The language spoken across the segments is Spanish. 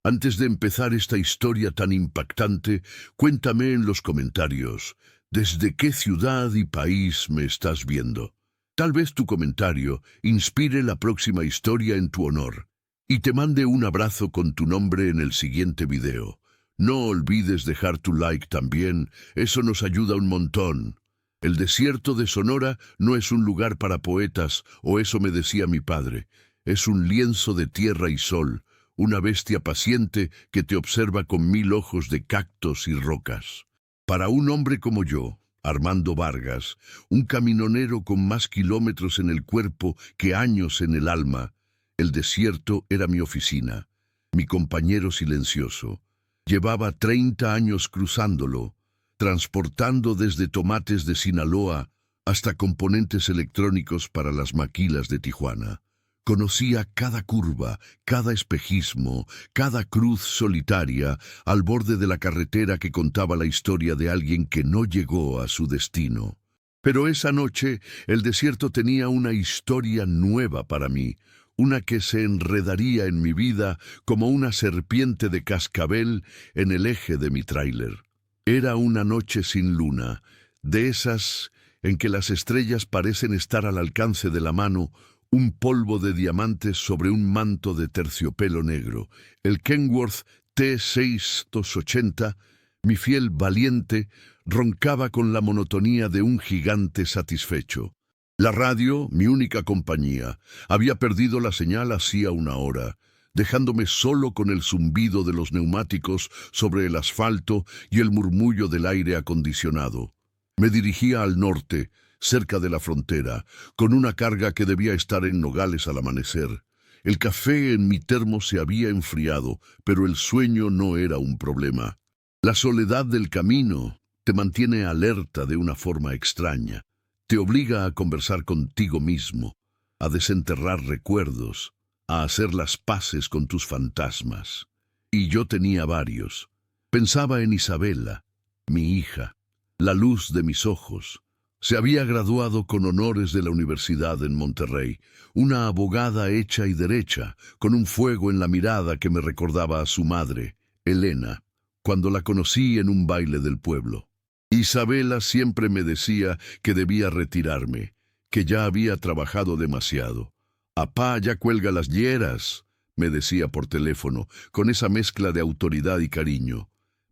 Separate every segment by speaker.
Speaker 1: Antes de empezar esta historia tan impactante, cuéntame en los comentarios, ¿desde qué ciudad y país me estás viendo? Tal vez tu comentario inspire la próxima historia en tu honor y te mande un abrazo con tu nombre en el siguiente video. No olvides dejar tu like también, eso nos ayuda un montón. El desierto de Sonora no es un lugar para poetas, o eso me decía mi padre. Es un lienzo de tierra y sol, una bestia paciente que te observa con 1000 ojos de cactos y rocas. Para un hombre como yo, Armando Vargas, un caminonero con más kilómetros en el cuerpo que años en el alma, el desierto era mi oficina, mi compañero silencioso. Llevaba 30 años cruzándolo, transportando desde tomates de Sinaloa hasta componentes electrónicos para las maquilas de Tijuana. Conocía cada curva, cada espejismo, cada cruz solitaria al borde de la carretera que contaba la historia de alguien que no llegó a su destino. Pero esa noche el desierto tenía una historia nueva para mí, una que se enredaría en mi vida como una serpiente de cascabel en el eje de mi tráiler. Era una noche sin luna, de esas en que las estrellas parecen estar al alcance de la mano, un polvo de diamantes sobre un manto de terciopelo negro. El Kenworth T680, mi fiel valiente, roncaba con la monotonía de un gigante satisfecho. La radio, mi única compañía, había perdido la señal hacía una hora, dejándome solo con el zumbido de los neumáticos sobre el asfalto y el murmullo del aire acondicionado. Me dirigía al norte, cerca de la frontera, con una carga que debía estar en Nogales al amanecer. El café en mi termo se había enfriado, pero el sueño no era un problema. La soledad del camino te mantiene alerta de una forma extraña. Te obliga a conversar contigo mismo, a desenterrar recuerdos, a hacer las paces con tus fantasmas. Y yo tenía varios. Pensaba en Isabela, mi hija, la luz de mis ojos. Se había graduado con honores de la universidad en Monterrey, una abogada hecha y derecha, con un fuego en la mirada que me recordaba a su madre, Elena, cuando la conocí en un baile del pueblo. Isabela siempre me decía que debía retirarme, que ya había trabajado demasiado. «Apá, ya cuelga las yeras», me decía por teléfono, con esa mezcla de autoridad y cariño.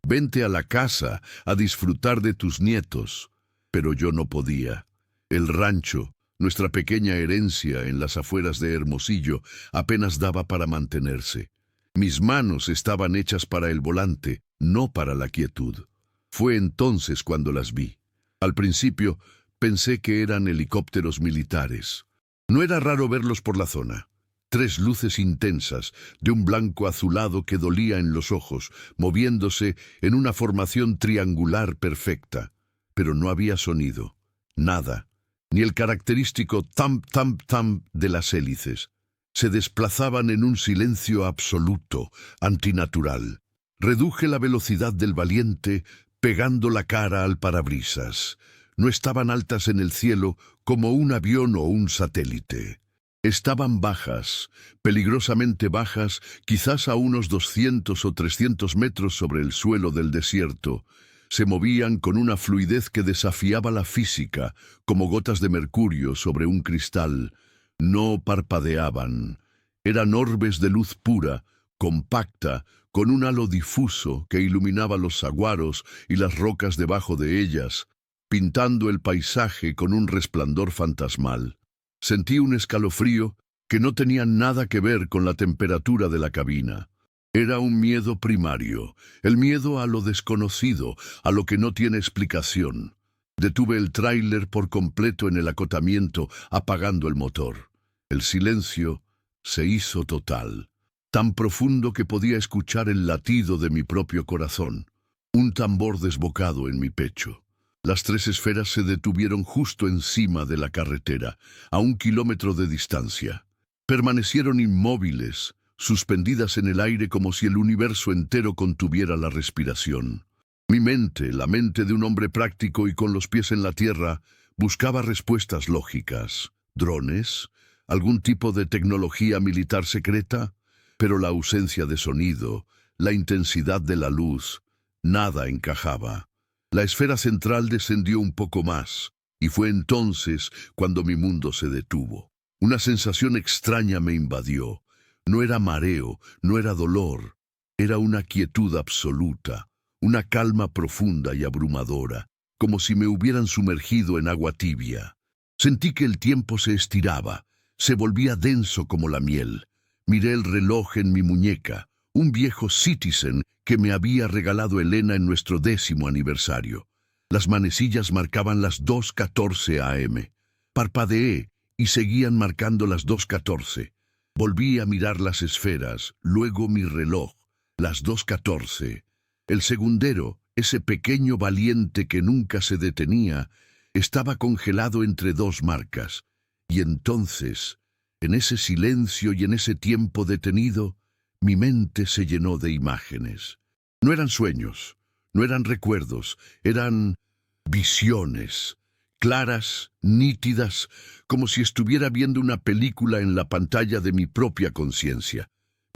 Speaker 1: «Vente a la casa a disfrutar de tus nietos». Pero yo no podía. El rancho, nuestra pequeña herencia en las afueras de Hermosillo, apenas daba para mantenerse. Mis manos estaban hechas para el volante, no para la quietud. Fue entonces cuando las vi. Al principio pensé que eran helicópteros militares. No era raro verlos por la zona. 3 luces intensas, de un blanco azulado que dolía en los ojos, moviéndose en una formación triangular perfecta. Pero no había sonido, nada, ni el característico tam-tam-tam de las hélices. Se desplazaban en un silencio absoluto, antinatural. Reduje la velocidad del valiente, pegando la cara al parabrisas. No estaban altas en el cielo como un avión o un satélite. Estaban bajas, peligrosamente bajas, quizás a unos 200 o 300 metros sobre el suelo del desierto. Se movían con una fluidez que desafiaba la física, como gotas de mercurio sobre un cristal. No parpadeaban. Eran orbes de luz pura, compacta, con un halo difuso que iluminaba los saguaros y las rocas debajo de ellas, pintando el paisaje con un resplandor fantasmal. Sentí un escalofrío que no tenía nada que ver con la temperatura de la cabina. Era un miedo primario, el miedo a lo desconocido, a lo que no tiene explicación. Detuve el tráiler por completo en el acotamiento, apagando el motor. El silencio se hizo total, tan profundo que podía escuchar el latido de mi propio corazón, un tambor desbocado en mi pecho. Las 3 esferas se detuvieron justo encima de la carretera, a 1 kilómetro de distancia. Permanecieron inmóviles, suspendidas en el aire como si el universo entero contuviera la respiración. Mi mente, la mente de un hombre práctico y con los pies en la tierra, buscaba respuestas lógicas. ¿Drones? ¿Algún tipo de tecnología militar secreta? Pero la ausencia de sonido, la intensidad de la luz, nada encajaba. La esfera central descendió un poco más, y fue entonces cuando mi mundo se detuvo. Una sensación extraña me invadió. No era mareo, no era dolor, era una quietud absoluta, una calma profunda y abrumadora, como si me hubieran sumergido en agua tibia. Sentí que el tiempo se estiraba, se volvía denso como la miel. Miré el reloj en mi muñeca, un viejo Citizen que me había regalado Elena en nuestro 10º aniversario. Las manecillas marcaban las 2:14 a.m. Parpadeé y seguían marcando las 2:14. Volví a mirar las esferas, luego mi reloj, las 2:14. El segundero, ese pequeño valiente que nunca se detenía, estaba congelado entre dos marcas. Y entonces, en ese silencio y en ese tiempo detenido, mi mente se llenó de imágenes. No eran sueños, no eran recuerdos, eran visiones, claras, nítidas, como si estuviera viendo una película en la pantalla de mi propia conciencia.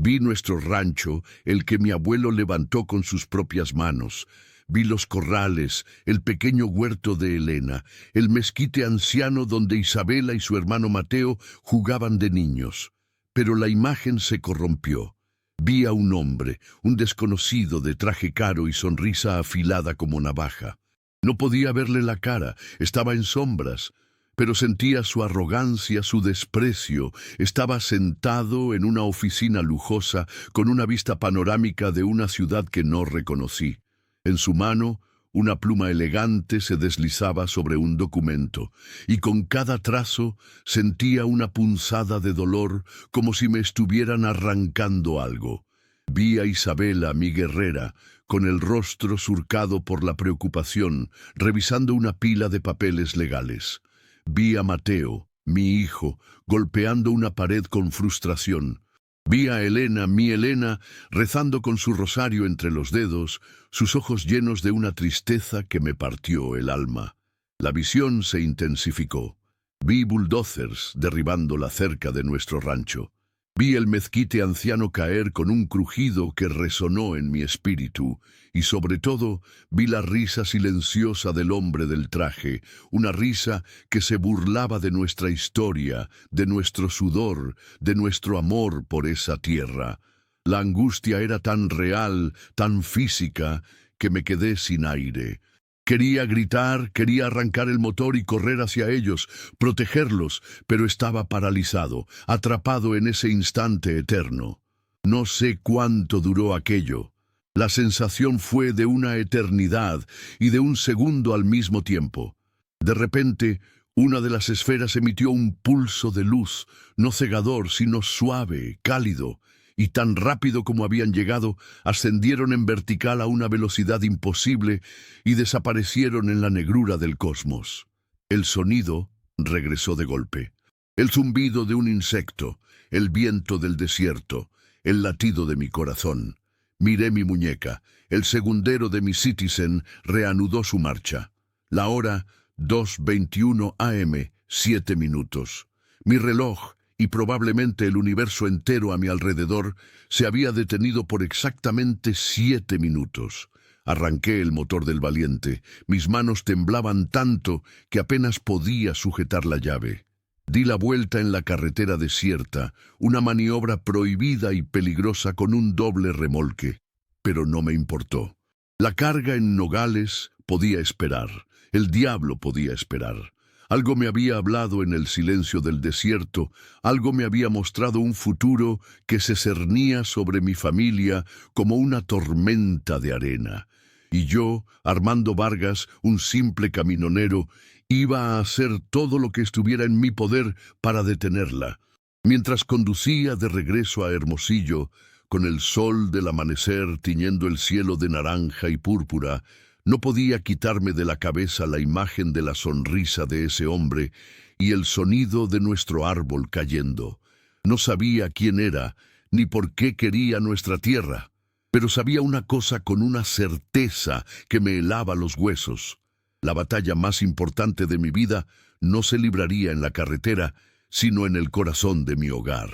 Speaker 1: Vi nuestro rancho, el que mi abuelo levantó con sus propias manos. Vi los corrales, el pequeño huerto de Elena, el mezquite anciano donde Isabela y su hermano Mateo jugaban de niños. Pero la imagen se corrompió. Vi a un hombre, un desconocido de traje caro y sonrisa afilada como navaja. No podía verle la cara, estaba en sombras, pero sentía su arrogancia, su desprecio. Estaba sentado en una oficina lujosa con una vista panorámica de una ciudad que no reconocí. En su mano, una pluma elegante se deslizaba sobre un documento, y con cada trazo sentía una punzada de dolor, como si me estuvieran arrancando algo. Vi a Isabela, mi guerrera, con el rostro surcado por la preocupación, revisando una pila de papeles legales. Vi a Mateo, mi hijo, golpeando una pared con frustración. Vi a Elena, mi Elena, rezando con su rosario entre los dedos, sus ojos llenos de una tristeza que me partió el alma. La visión se intensificó. Vi bulldozers derribando la cerca de nuestro rancho. Vi el mezquite anciano caer con un crujido que resonó en mi espíritu, y sobre todo vi la risa silenciosa del hombre del traje, una risa que se burlaba de nuestra historia, de nuestro sudor, de nuestro amor por esa tierra. La angustia era tan real, tan física, que me quedé sin aire. Quería gritar, quería arrancar el motor y correr hacia ellos, protegerlos, pero estaba paralizado, atrapado en ese instante eterno. No sé cuánto duró aquello. La sensación fue de una eternidad y de un segundo al mismo tiempo. De repente, una de las esferas emitió un pulso de luz, no cegador, sino suave, cálido, y tan rápido como habían llegado, ascendieron en vertical a una velocidad imposible y desaparecieron en la negrura del cosmos. El sonido regresó de golpe. El zumbido de un insecto, el viento del desierto, el latido de mi corazón. Miré mi muñeca. El segundero de mi Citizen reanudó su marcha. La hora, 2:21 a.m., 7 minutos. Mi reloj, y probablemente el universo entero a mi alrededor, se había detenido por exactamente 7 minutos. Arranqué el motor del Valiente. Mis manos temblaban tanto que apenas podía sujetar la llave. Di la vuelta en la carretera desierta, una maniobra prohibida y peligrosa con un doble remolque. Pero no me importó. La carga en Nogales podía esperar. El diablo podía esperar. Algo me había hablado en el silencio del desierto, algo me había mostrado un futuro que se cernía sobre mi familia como una tormenta de arena. Y yo, Armando Vargas, un simple caminonero, iba a hacer todo lo que estuviera en mi poder para detenerla. Mientras conducía de regreso a Hermosillo, con el sol del amanecer tiñendo el cielo de naranja y púrpura, no podía quitarme de la cabeza la imagen de la sonrisa de ese hombre y el sonido de nuestro árbol cayendo. No sabía quién era, ni por qué quería nuestra tierra, pero sabía una cosa con una certeza que me helaba los huesos. La batalla más importante de mi vida no se libraría en la carretera, sino en el corazón de mi hogar.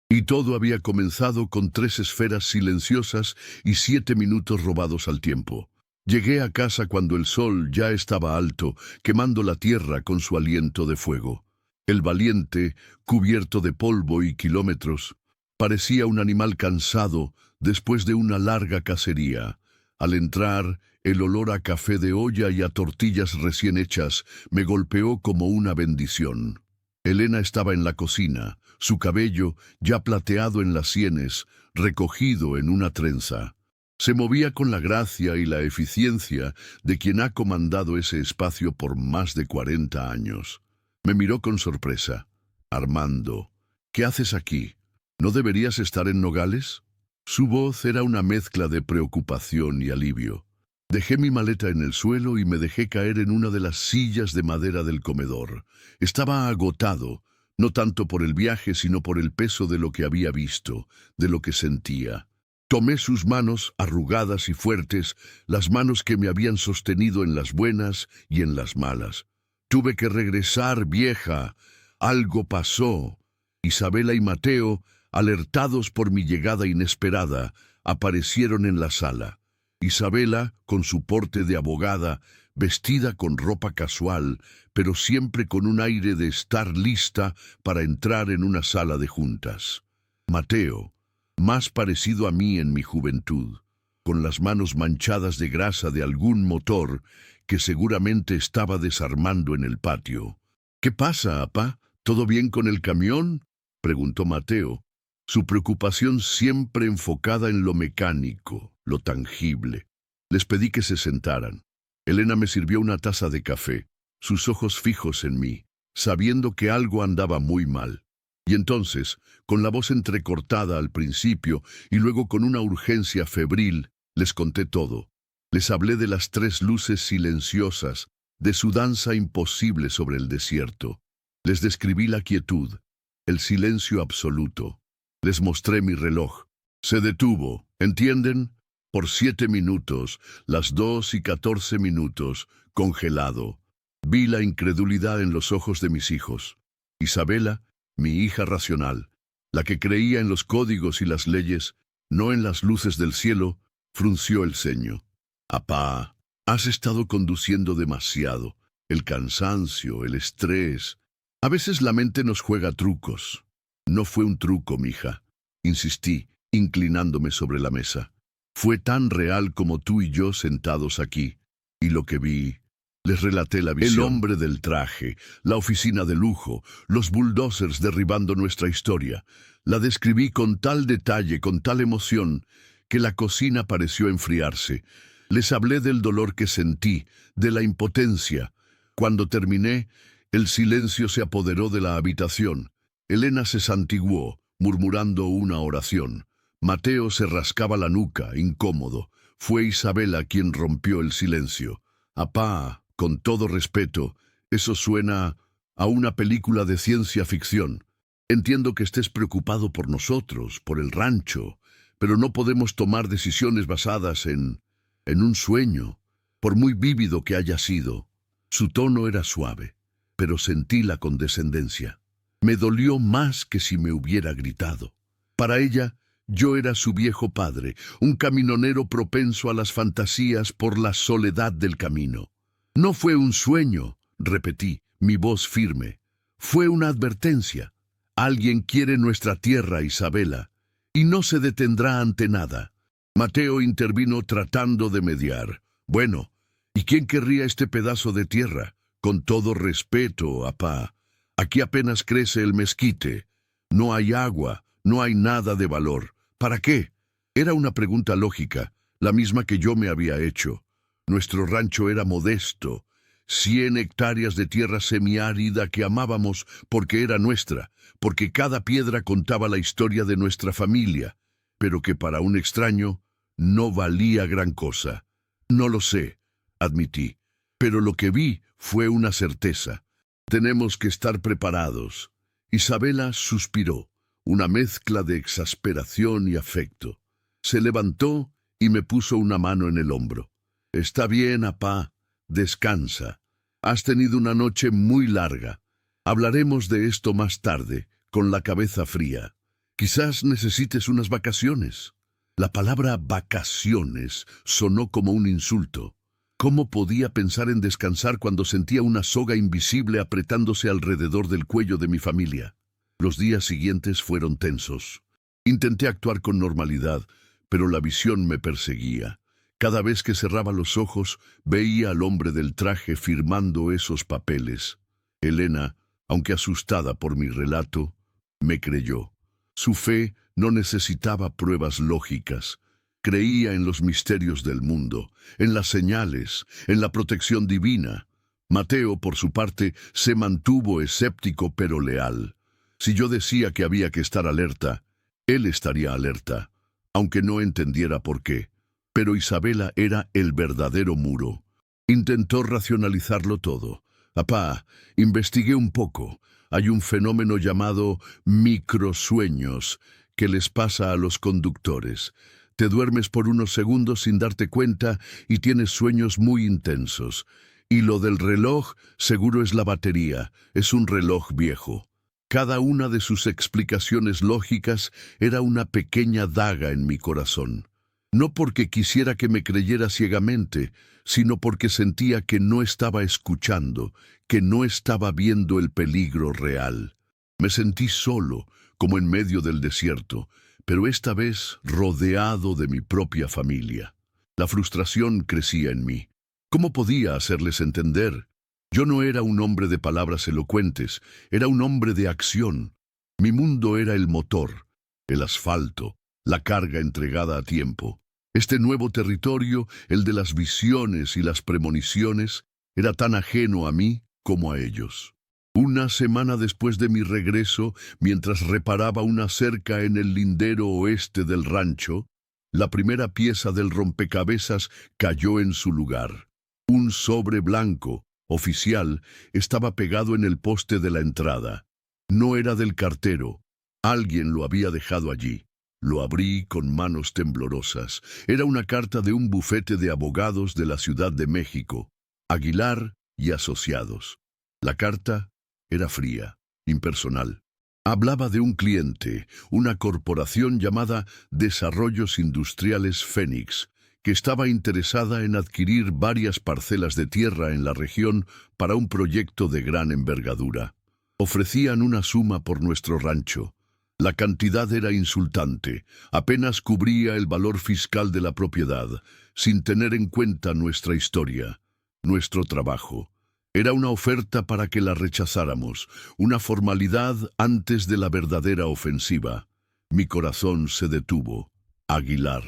Speaker 1: Y todo había comenzado con 3 esferas silenciosas y 7 minutos robados al tiempo. Llegué a casa cuando el sol ya estaba alto, quemando la tierra con su aliento de fuego. El valiente, cubierto de polvo y kilómetros, parecía un animal cansado después de una larga cacería. Al entrar, el olor a café de olla y a tortillas recién hechas me golpeó como una bendición. Elena estaba en la cocina, su cabello ya plateado en las sienes, recogido en una trenza. Se movía con la gracia y la eficiencia de quien ha comandado ese espacio por más de 40 años. Me miró con sorpresa. Armando, ¿qué haces aquí? ¿No deberías estar en Nogales? Su voz era una mezcla de preocupación y alivio. Dejé mi maleta en el suelo y me dejé caer en una de las sillas de madera del comedor. Estaba agotado, no tanto por el viaje, sino por el peso de lo que había visto, de lo que sentía. Tomé sus manos arrugadas y fuertes, las manos que me habían sostenido en las buenas y en las malas. Tuve que regresar, vieja. Algo pasó. Isabela y Mateo, alertados por mi llegada inesperada, aparecieron en la sala. Isabela, con su porte de abogada, vestida con ropa casual, pero siempre con un aire de estar lista para entrar en una sala de juntas. Mateo, más parecido a mí en mi juventud, con las manos manchadas de grasa de algún motor que seguramente estaba desarmando en el patio. «¿Qué pasa, apá? ¿Todo bien con el camión?», preguntó Mateo, su preocupación siempre enfocada en lo mecánico, lo tangible. Les pedí que se sentaran. Elena me sirvió una taza de café, sus ojos fijos en mí, sabiendo que algo andaba muy mal. Y entonces, con la voz entrecortada al principio y luego con una urgencia febril, les conté todo. Les hablé de las 3 luces silenciosas, de su danza imposible sobre el desierto. Les describí la quietud, el silencio absoluto. Les mostré mi reloj. Se detuvo, ¿entienden? Por 7 minutos, las 2:14, congelado. Vi la incredulidad en los ojos de mis hijos. Isabela, mi hija racional, la que creía en los códigos y las leyes, no en las luces del cielo, frunció el ceño. «Apá, has estado conduciendo demasiado. El cansancio, el estrés. A veces la mente nos juega trucos». «No fue un truco, mija», insistí, inclinándome sobre la mesa. «Fue tan real como tú y yo sentados aquí. Y lo que vi...» Les relaté la visión. El hombre del traje, la oficina de lujo, los bulldozers derribando nuestra historia. La describí con tal detalle, con tal emoción, que la cocina pareció enfriarse. Les hablé del dolor que sentí, de la impotencia. Cuando terminé, el silencio se apoderó de la habitación. Elena se santiguó, murmurando una oración. Mateo se rascaba la nuca, incómodo. Fue Isabela quien rompió el silencio. «Apá, con todo respeto, eso suena a una película de ciencia ficción. Entiendo que estés preocupado por nosotros, por el rancho, pero no podemos tomar decisiones basadas en un sueño, por muy vívido que haya sido». Su tono era suave, pero sentí la condescendencia. Me dolió más que si me hubiera gritado. Para ella, yo era su viejo padre, un caminonero propenso a las fantasías por la soledad del camino. «No fue un sueño», repetí, mi voz firme. «Fue una advertencia. Alguien quiere nuestra tierra, Isabela, y no se detendrá ante nada». Mateo intervino tratando de mediar. «Bueno, ¿y quién querría este pedazo de tierra? Con todo respeto, apá. Aquí apenas crece el mezquite. No hay agua, no hay nada de valor. ¿Para qué?». Era una pregunta lógica, la misma que yo me había hecho. Nuestro rancho era modesto, 100 hectáreas de tierra semiárida que amábamos porque era nuestra, porque cada piedra contaba la historia de nuestra familia, pero que para un extraño no valía gran cosa. «No lo sé», admití, «pero lo que vi fue una certeza. Tenemos que estar preparados». Isabela suspiró, una mezcla de exasperación y afecto. Se levantó y me puso una mano en el hombro. «Está bien, apá, descansa. Has tenido una noche muy larga. Hablaremos de esto más tarde, con la cabeza fría». Quizás necesites unas vacaciones. La palabra vacaciones sonó como un insulto. ¿Cómo podía pensar en descansar cuando sentía una soga invisible apretándose alrededor del cuello de mi familia? Los días siguientes fueron tensos. Intenté actuar con normalidad, pero la visión me perseguía. Cada vez que cerraba los ojos, veía al hombre del traje firmando esos papeles. Elena, aunque asustada por mi relato, me creyó. Su fe no necesitaba pruebas lógicas. Creía en los misterios del mundo, en las señales, en la protección divina. Mateo, por su parte, se mantuvo escéptico pero leal. Si yo decía que había que estar alerta, él estaría alerta, aunque no entendiera por qué. Pero Isabela era el verdadero muro. Intentó racionalizarlo todo. Papá, investigué un poco. Hay un fenómeno llamado microsueños que les pasa a los conductores. Te duermes por unos segundos sin darte cuenta y tienes sueños muy intensos. Y lo del reloj seguro es la batería, es un reloj viejo. Cada una de sus explicaciones lógicas era una pequeña daga en mi corazón. No porque quisiera que me creyera ciegamente, sino porque sentía que no estaba escuchando, que no estaba viendo el peligro real. Me sentí solo, como en medio del desierto, pero esta vez rodeado de mi propia familia. La frustración crecía en mí. ¿Cómo podía hacerles entender? Yo no era un hombre de palabras elocuentes, era un hombre de acción. Mi mundo era el motor, el asfalto, la carga entregada a tiempo. Este nuevo territorio, el de las visiones y las premoniciones, era tan ajeno a mí como a ellos. Una semana después de mi regreso, mientras reparaba una cerca en el lindero oeste del rancho, la primera pieza del rompecabezas cayó en su lugar. Un sobre blanco, oficial, estaba pegado en el poste de la entrada. No era del cartero. Alguien lo había dejado allí. Lo abrí con manos temblorosas. Era una carta de un bufete de abogados de la Ciudad de México, Aguilar y Asociados. La carta era fría, impersonal. Hablaba de un cliente, una corporación llamada Desarrollos Industriales Fénix, que estaba interesada en adquirir varias parcelas de tierra en la región para un proyecto de gran envergadura. Ofrecían una suma por nuestro rancho. La cantidad era insultante, apenas cubría el valor fiscal de la propiedad, sin tener en cuenta nuestra historia, nuestro trabajo. Era una oferta para que la rechazáramos, una formalidad antes de la verdadera ofensiva. Mi corazón se detuvo. Aguilar.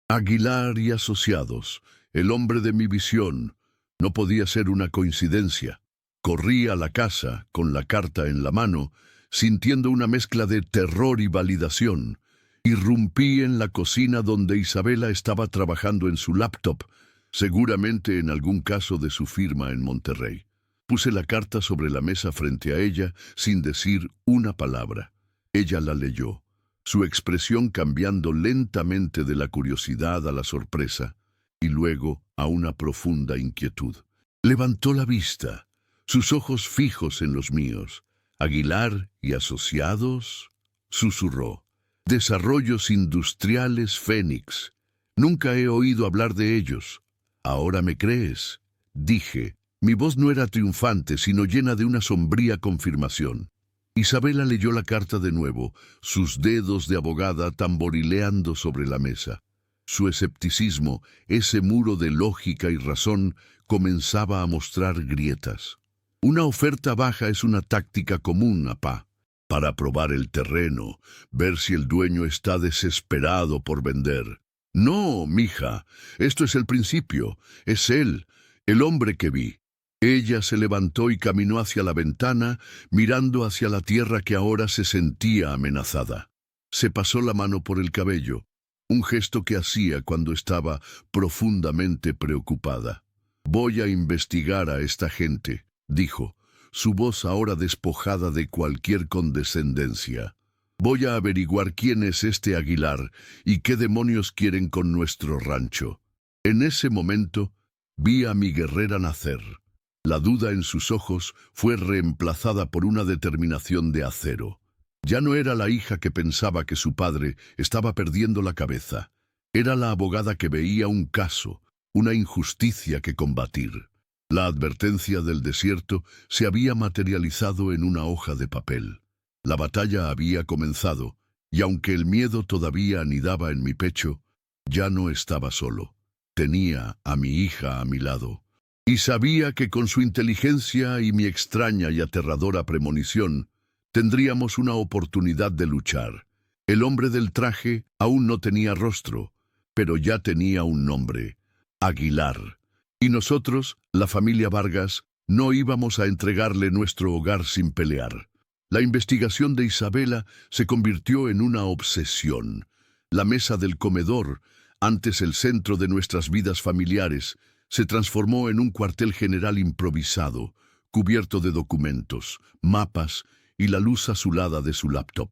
Speaker 1: Aguilar y Asociados, el hombre de mi visión. No podía ser una coincidencia. Corrí a la casa, con la carta en la mano, sintiendo una mezcla de terror y validación. Irrumpí en la cocina donde Isabela estaba trabajando en su laptop, seguramente en algún caso de su firma en Monterrey. Puse la carta sobre la mesa frente a ella sin decir una palabra. Ella la leyó, su expresión cambiando lentamente de la curiosidad a la sorpresa y luego a una profunda inquietud. Levantó la vista, sus ojos fijos en los míos. Aguilar y Asociados, susurró. Desarrollos Industriales Fénix. Nunca he oído hablar de ellos. ¿Ahora me crees? Dije. Mi voz no era triunfante, sino llena de una sombría confirmación. Isabela leyó la carta de nuevo, sus dedos de abogada tamborileando sobre la mesa. Su escepticismo, ese muro de lógica y razón, comenzaba a mostrar grietas. Una oferta baja es una táctica común, apá, para probar el terreno, ver si el dueño está desesperado por vender. No, mija, esto es el principio, es él, el hombre que vi. Ella se levantó y caminó hacia la ventana, mirando hacia la tierra que ahora se sentía amenazada. Se pasó la mano por el cabello, un gesto que hacía cuando estaba profundamente preocupada. Voy a investigar a esta gente, dijo, su voz ahora despojada de cualquier condescendencia. Voy a averiguar quién es este Aguilar y qué demonios quieren con nuestro rancho. En ese momento vi a mi guerrera nacer. La duda en sus ojos fue reemplazada por una determinación de acero. Ya no era la hija que pensaba que su padre estaba perdiendo la cabeza. Era la abogada que veía un caso, una injusticia que combatir. La advertencia del desierto se había materializado en una hoja de papel. La batalla había comenzado, y aunque el miedo todavía anidaba en mi pecho, ya no estaba solo. Tenía a mi hija a mi lado, y sabía que con su inteligencia y mi extraña y aterradora premonición, tendríamos una oportunidad de luchar. El hombre del traje aún no tenía rostro, pero ya tenía un nombre: Aguilar. Y nosotros, la familia Vargas, no íbamos a entregarle nuestro hogar sin pelear. La investigación de Isabela se convirtió en una obsesión. La mesa del comedor, antes el centro de nuestras vidas familiares, se transformó en un cuartel general improvisado, cubierto de documentos, mapas y la luz azulada de su laptop.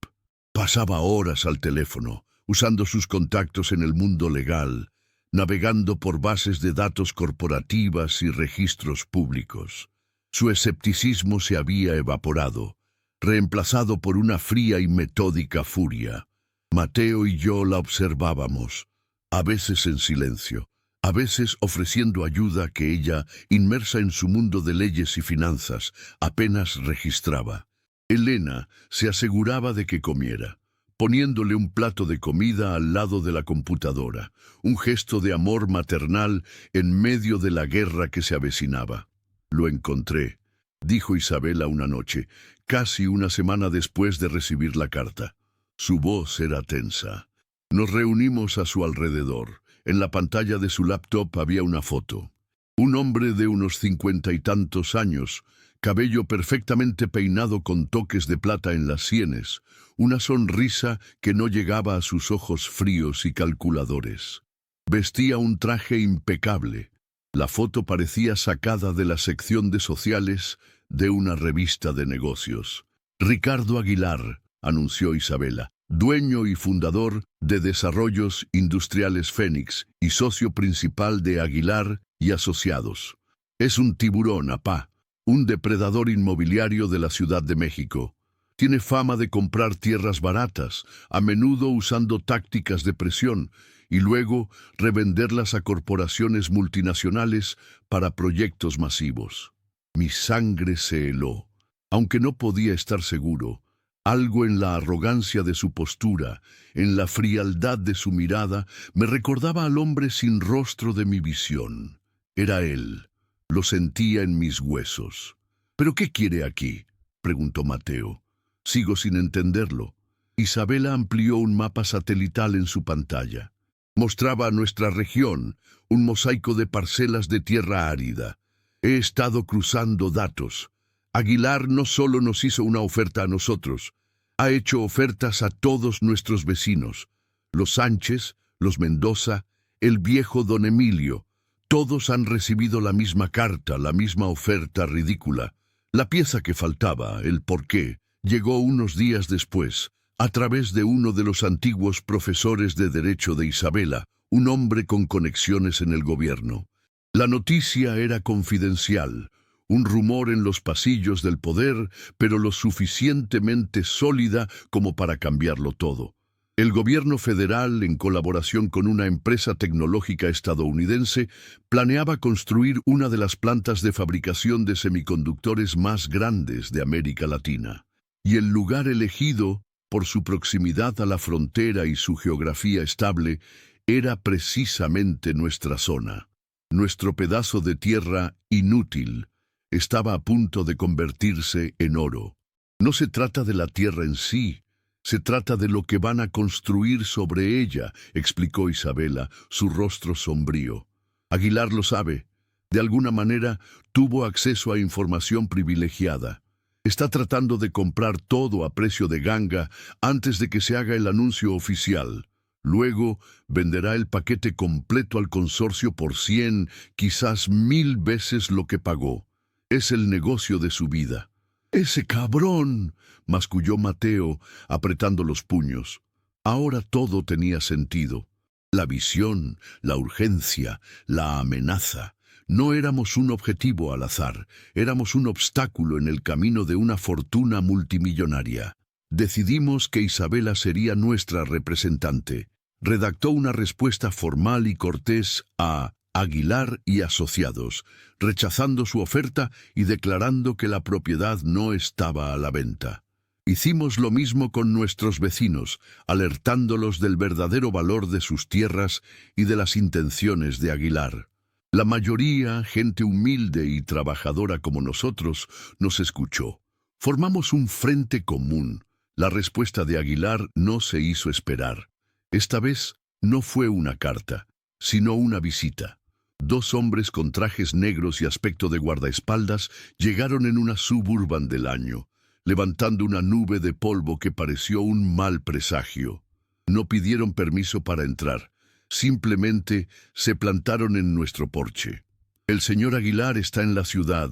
Speaker 1: Pasaba horas al teléfono, usando sus contactos en el mundo legal, navegando por bases de datos corporativas y registros públicos. Su escepticismo se había evaporado, reemplazado por una fría y metódica furia. Mateo y yo la observábamos, a veces en silencio, a veces ofreciendo ayuda que ella, inmersa en su mundo de leyes y finanzas, apenas registraba. Elena se aseguraba de que comiera, poniéndole un plato de comida al lado de la computadora, un gesto de amor maternal en medio de la guerra que se avecinaba. «Lo encontré», dijo Isabela una noche, casi una semana después de recibir la carta. Su voz era tensa. Nos reunimos a su alrededor. En la pantalla de su laptop había una foto. Un hombre de unos 50 y tantos años, cabello perfectamente peinado con toques de plata en las sienes, una sonrisa que no llegaba a sus ojos fríos y calculadores. Vestía un traje impecable. La foto parecía sacada de la sección de sociales de una revista de negocios. «Ricardo Aguilar», anunció Isabela, dueño y fundador de Desarrollos Industriales Fénix y socio principal de Aguilar y Asociados. «Es un tiburón, apá, un depredador inmobiliario de la Ciudad de México. Tiene fama de comprar tierras baratas, a menudo usando tácticas de presión, y luego revenderlas a corporaciones multinacionales para proyectos masivos». Mi sangre se heló. Aunque no podía estar seguro, algo en la arrogancia de su postura, en la frialdad de su mirada, me recordaba al hombre sin rostro de mi visión. Era él. Lo sentía en mis huesos. «¿Pero qué quiere aquí?», preguntó Mateo. Sigo sin entenderlo. Isabela amplió un mapa satelital en su pantalla. Mostraba nuestra región, un mosaico de parcelas de tierra árida. He estado cruzando datos. Aguilar no solo nos hizo una oferta a nosotros, ha hecho ofertas a todos nuestros vecinos. Los Sánchez, los Mendoza, el viejo don Emilio. Todos han recibido la misma carta, la misma oferta ridícula. La pieza que faltaba, el porqué, llegó unos días después, a través de uno de los antiguos profesores de Derecho de Isabela, un hombre con conexiones en el gobierno. La noticia era confidencial, un rumor en los pasillos del poder, pero lo suficientemente sólida como para cambiarlo todo. El gobierno federal, en colaboración con una empresa tecnológica estadounidense, planeaba construir una de las plantas de fabricación de semiconductores más grandes de América Latina. Y el lugar elegido, por su proximidad a la frontera y su geografía estable, era precisamente nuestra zona. Nuestro pedazo de tierra inútil estaba a punto de convertirse en oro. No se trata de la tierra en sí, se trata de lo que van a construir sobre ella, explicó Isabela, su rostro sombrío. Aguilar lo sabe. De alguna manera tuvo acceso a información privilegiada. Está tratando de comprar todo a precio de ganga antes de que se haga el anuncio oficial. Luego venderá el paquete completo al consorcio por 100, quizás 1000 veces lo que pagó. Es el negocio de su vida. «¡Ese cabrón!», masculló Mateo, apretando los puños. Ahora todo tenía sentido. La visión, la urgencia, la amenaza. No éramos un objetivo al azar, éramos un obstáculo en el camino de una fortuna multimillonaria. Decidimos que Isabela sería nuestra representante. Redactó una respuesta formal y cortés a Aguilar y Asociados, rechazando su oferta y declarando que la propiedad no estaba a la venta. Hicimos lo mismo con nuestros vecinos, alertándolos del verdadero valor de sus tierras y de las intenciones de Aguilar. La mayoría, gente humilde y trabajadora como nosotros, nos escuchó. Formamos un frente común. La respuesta de Aguilar no se hizo esperar. Esta vez no fue una carta, sino una visita. 2 hombres con trajes negros y aspecto de guardaespaldas llegaron en una Suburban del año, levantando una nube de polvo que pareció un mal presagio. No pidieron permiso para entrar, simplemente se plantaron en nuestro porche. «El señor Aguilar está en la ciudad»,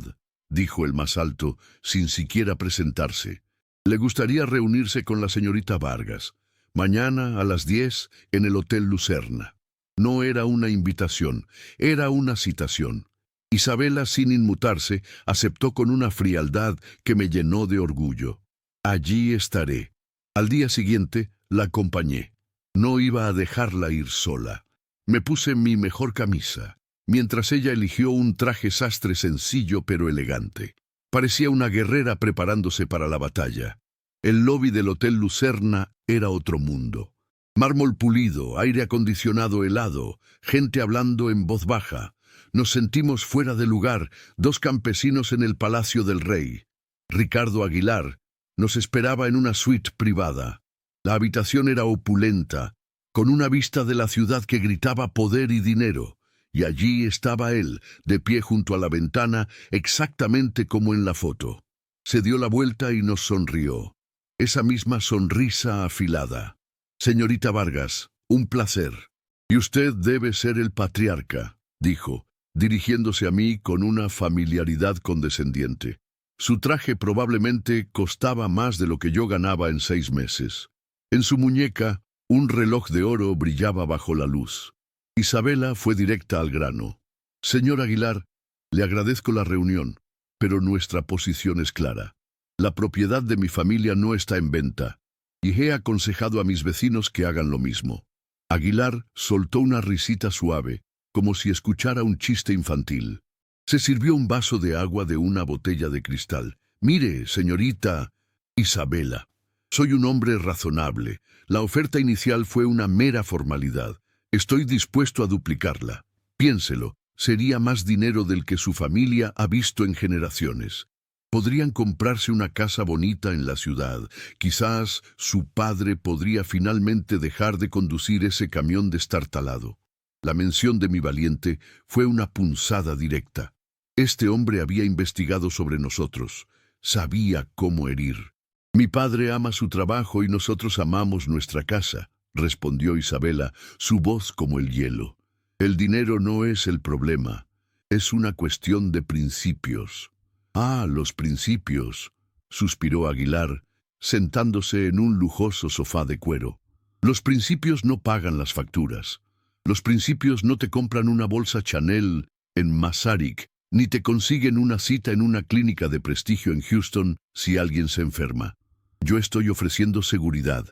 Speaker 1: dijo el más alto, sin siquiera presentarse. «Le gustaría reunirse con la señorita Vargas. Mañana a las 10 en el Hotel Lucerna». No era una invitación, era una citación. Isabela, sin inmutarse, aceptó con una frialdad que me llenó de orgullo. «Allí estaré». Al día siguiente la acompañé. No iba a dejarla ir sola. Me puse mi mejor camisa, mientras ella eligió un traje sastre sencillo pero elegante. Parecía una guerrera preparándose para la batalla. El lobby del Hotel Lucerna era otro mundo. Mármol pulido, aire acondicionado helado, gente hablando en voz baja. Nos sentimos fuera de lugar, 2 campesinos en el Palacio del Rey. Ricardo Aguilar nos esperaba en una suite privada. La habitación era opulenta, con una vista de la ciudad que gritaba poder y dinero. Y allí estaba él, de pie junto a la ventana, exactamente como en la foto. Se dio la vuelta y nos sonrió. Esa misma sonrisa afilada. «Señorita Vargas, un placer. Y usted debe ser el patriarca», dijo, dirigiéndose a mí con una familiaridad condescendiente. Su traje probablemente costaba más de lo que yo ganaba en 6 meses. En su muñeca, un reloj de oro brillaba bajo la luz. Isabela fue directa al grano. «Señor Aguilar, le agradezco la reunión, pero nuestra posición es clara. La propiedad de mi familia no está en venta, y he aconsejado a mis vecinos que hagan lo mismo». Aguilar soltó una risita suave, como si escuchara un chiste infantil. Se sirvió un vaso de agua de una botella de cristal. «Mire, señorita Isabela, soy un hombre razonable. La oferta inicial fue una mera formalidad. Estoy dispuesto a duplicarla. Piénselo, sería más dinero del que su familia ha visto en generaciones. Podrían comprarse una casa bonita en la ciudad. Quizás su padre podría finalmente dejar de conducir ese camión destartalado». La mención de mi valiente fue una punzada directa. Este hombre había investigado sobre nosotros. Sabía cómo herir. «Mi padre ama su trabajo y nosotros amamos nuestra casa», respondió Isabela, su voz como el hielo. «El dinero no es el problema. Es una cuestión de principios». «Ah, los principios», suspiró Aguilar, sentándose en un lujoso sofá de cuero. «Los principios no pagan las facturas. Los principios no te compran una bolsa Chanel en Masaryk, ni te consiguen una cita en una clínica de prestigio en Houston si alguien se enferma. Yo estoy ofreciendo seguridad,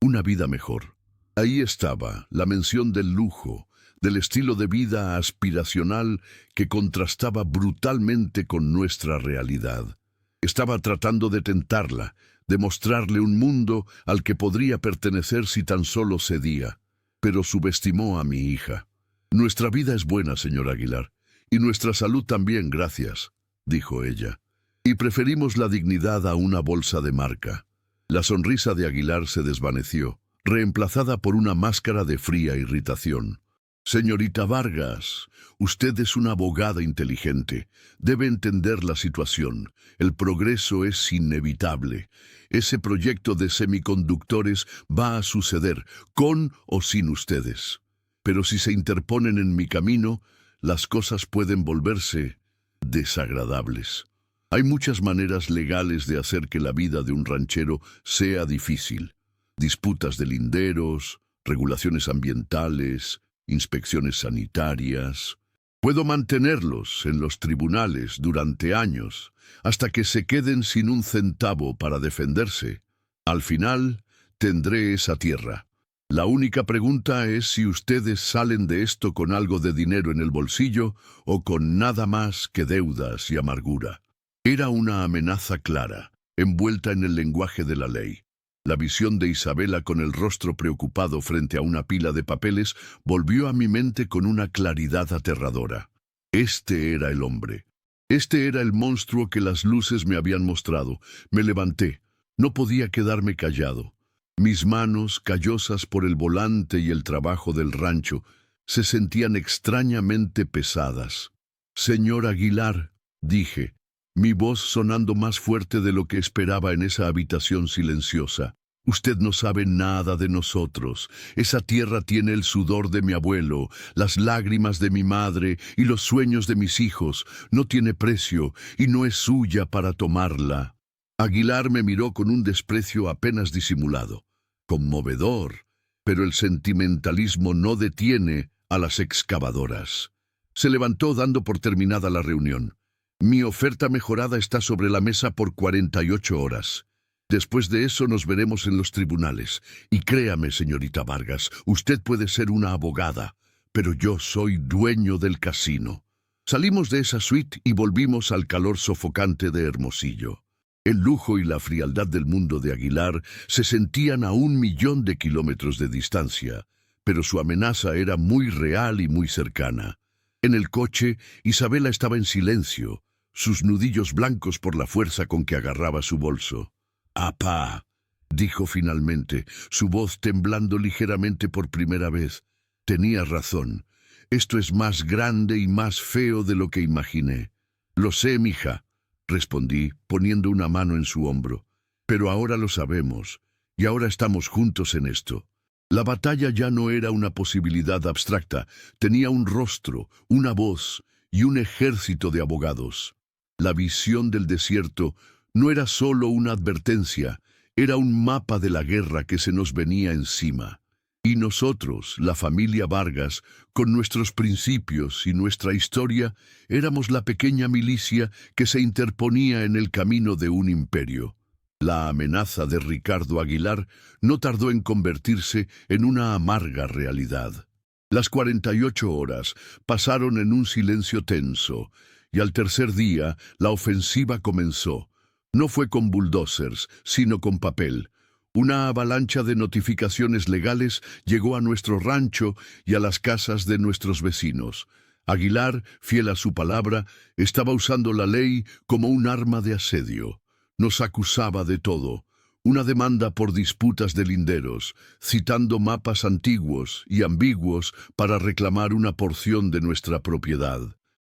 Speaker 1: una vida mejor». Ahí estaba la mención del lujo, del estilo de vida aspiracional que contrastaba brutalmente con nuestra realidad. Estaba tratando de tentarla, de mostrarle un mundo al que podría pertenecer si tan solo cedía. Pero subestimó a mi hija. «Nuestra vida es buena, señor Aguilar, y nuestra salud también, gracias», dijo ella. «Y preferimos la dignidad a una bolsa de marca». La sonrisa de Aguilar se desvaneció, reemplazada por una máscara de fría irritación. «Señorita Vargas, usted es una abogada inteligente. Debe entender la situación. El progreso es inevitable. Ese proyecto de semiconductores va a suceder, con o sin ustedes. Pero si se interponen en mi camino, las cosas pueden volverse desagradables. Hay muchas maneras legales de hacer que la vida de un ranchero sea difícil. Disputas de linderos, regulaciones ambientales, inspecciones sanitarias. Puedo mantenerlos en los tribunales durante años, hasta que se queden sin un centavo para defenderse. Al final, tendré esa tierra. La única pregunta es si ustedes salen de esto con algo de dinero en el bolsillo o con nada más que deudas y amargura. Era una amenaza clara, envuelta en el lenguaje de la ley. La visión de Isabela con el rostro preocupado frente a una pila de papeles volvió a mi mente con una claridad aterradora. Este era el hombre. Este era el monstruo que las luces me habían mostrado. Me levanté. No podía quedarme callado. Mis manos, callosas por el volante y el trabajo del rancho, se sentían extrañamente pesadas. «Señor Aguilar», dije, mi voz sonando más fuerte de lo que esperaba en esa habitación silenciosa. «Usted no sabe nada de nosotros. Esa tierra tiene el sudor de mi abuelo, las lágrimas de mi madre y los sueños de mis hijos. No tiene precio y no es suya para tomarla». Aguilar me miró con un desprecio apenas disimulado. Conmovedor, pero el sentimentalismo no detiene a las excavadoras. Se levantó dando por terminada la reunión. «Mi oferta mejorada está sobre la mesa por 48 horas. Después de eso nos veremos en los tribunales. Y créame, señorita Vargas, usted puede ser una abogada, pero yo soy dueño del casino». Salimos de esa suite y volvimos al calor sofocante de Hermosillo. El lujo y la frialdad del mundo de Aguilar se sentían a 1.000.000 de kilómetros de distancia, pero su amenaza era muy real y muy cercana. En el coche, Isabela estaba en silencio, sus nudillos blancos por la fuerza con que agarraba su bolso. «Apá», dijo finalmente, su voz temblando ligeramente por primera vez. Tenía razón. Esto es más grande y más feo de lo que imaginé. «Lo sé, mija», respondí, poniendo una mano en su hombro. «Pero ahora lo sabemos, y ahora estamos juntos en esto». La batalla ya no era una posibilidad abstracta, tenía un rostro, una voz y un ejército de abogados. La visión del desierto no era solo una advertencia, era un mapa de la guerra que se nos venía encima. Y nosotros, la familia Vargas, con nuestros principios y nuestra historia, éramos la pequeña milicia que se interponía en el camino de un imperio. La amenaza de Ricardo Aguilar no tardó en convertirse en una amarga realidad. Las 48 horas pasaron en un silencio tenso, y al tercer día la ofensiva comenzó. No fue con bulldozers, sino con papel. Una avalancha de notificaciones legales llegó a nuestro rancho y a las casas de nuestros vecinos. Aguilar, fiel a su palabra, estaba usando la ley como un arma de asedio. Nos acusaba de todo. Una demanda por disputas de linderos, citando mapas antiguos y ambiguos para reclamar una porción de nuestra propiedad.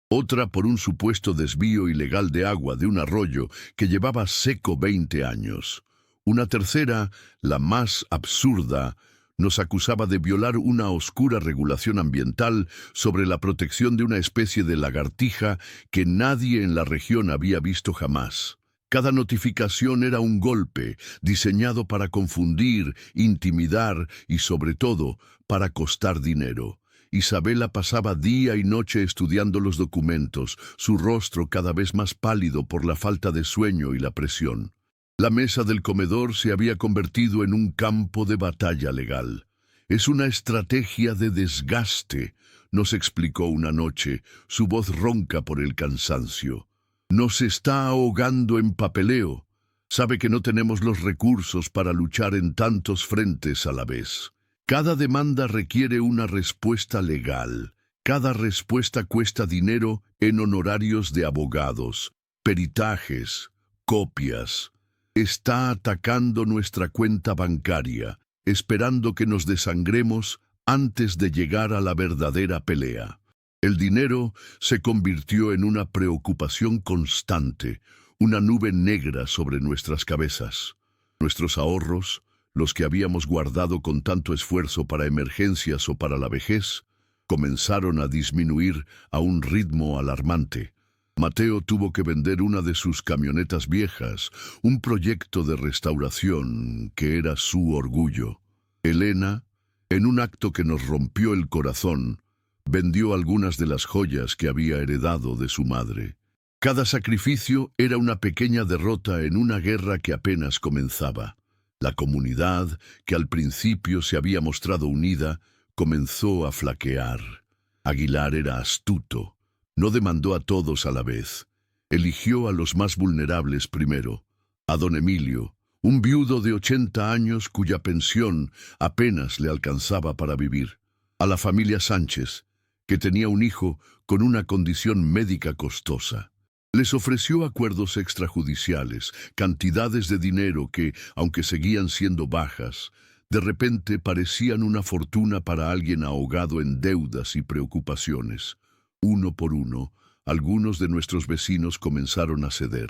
Speaker 1: Otra por un supuesto desvío ilegal de agua de un arroyo que llevaba seco 20 años. Una tercera, la más absurda, nos acusaba de violar una oscura regulación ambiental sobre la protección de una especie de lagartija que nadie en la región había visto jamás. Cada notificación era un golpe, diseñado para confundir, intimidar y, sobre todo, para costar dinero. Isabela pasaba día y noche estudiando los documentos, su rostro cada vez más pálido por la falta de sueño y la presión. La mesa del comedor se había convertido en un campo de batalla legal. «Es una estrategia de desgaste», nos explicó una noche, su voz ronca por el cansancio. «Nos está ahogando en papeleo. Sabe que no tenemos los recursos para luchar en tantos frentes a la vez. Cada demanda requiere una respuesta legal. Cada respuesta cuesta dinero en honorarios de abogados, peritajes, copias. Está atacando nuestra cuenta bancaria, esperando que nos desangremos antes de llegar a la verdadera pelea». El dinero se convirtió en una preocupación constante, una nube negra sobre nuestras cabezas. Nuestros ahorros, los que habíamos guardado con tanto esfuerzo para emergencias o para la vejez, comenzaron a disminuir a un ritmo alarmante. Mateo tuvo que vender una de sus camionetas viejas, un proyecto de restauración que era su orgullo. Elena, en un acto que nos rompió el corazón, vendió algunas de las joyas que había heredado de su madre. Cada sacrificio era una pequeña derrota en una guerra que apenas comenzaba. La comunidad, que al principio se había mostrado unida, comenzó a flaquear. Aguilar era astuto. No demandó a todos a la vez. Eligió a los más vulnerables primero. A don Emilio, un viudo de 80 años cuya pensión apenas le alcanzaba para vivir. A la familia Sánchez, que tenía un hijo con una condición médica costosa. Les ofreció acuerdos extrajudiciales, cantidades de dinero que, aunque seguían siendo bajas, de repente parecían una fortuna para alguien ahogado en deudas y preocupaciones. Uno por uno, algunos de nuestros vecinos comenzaron a ceder.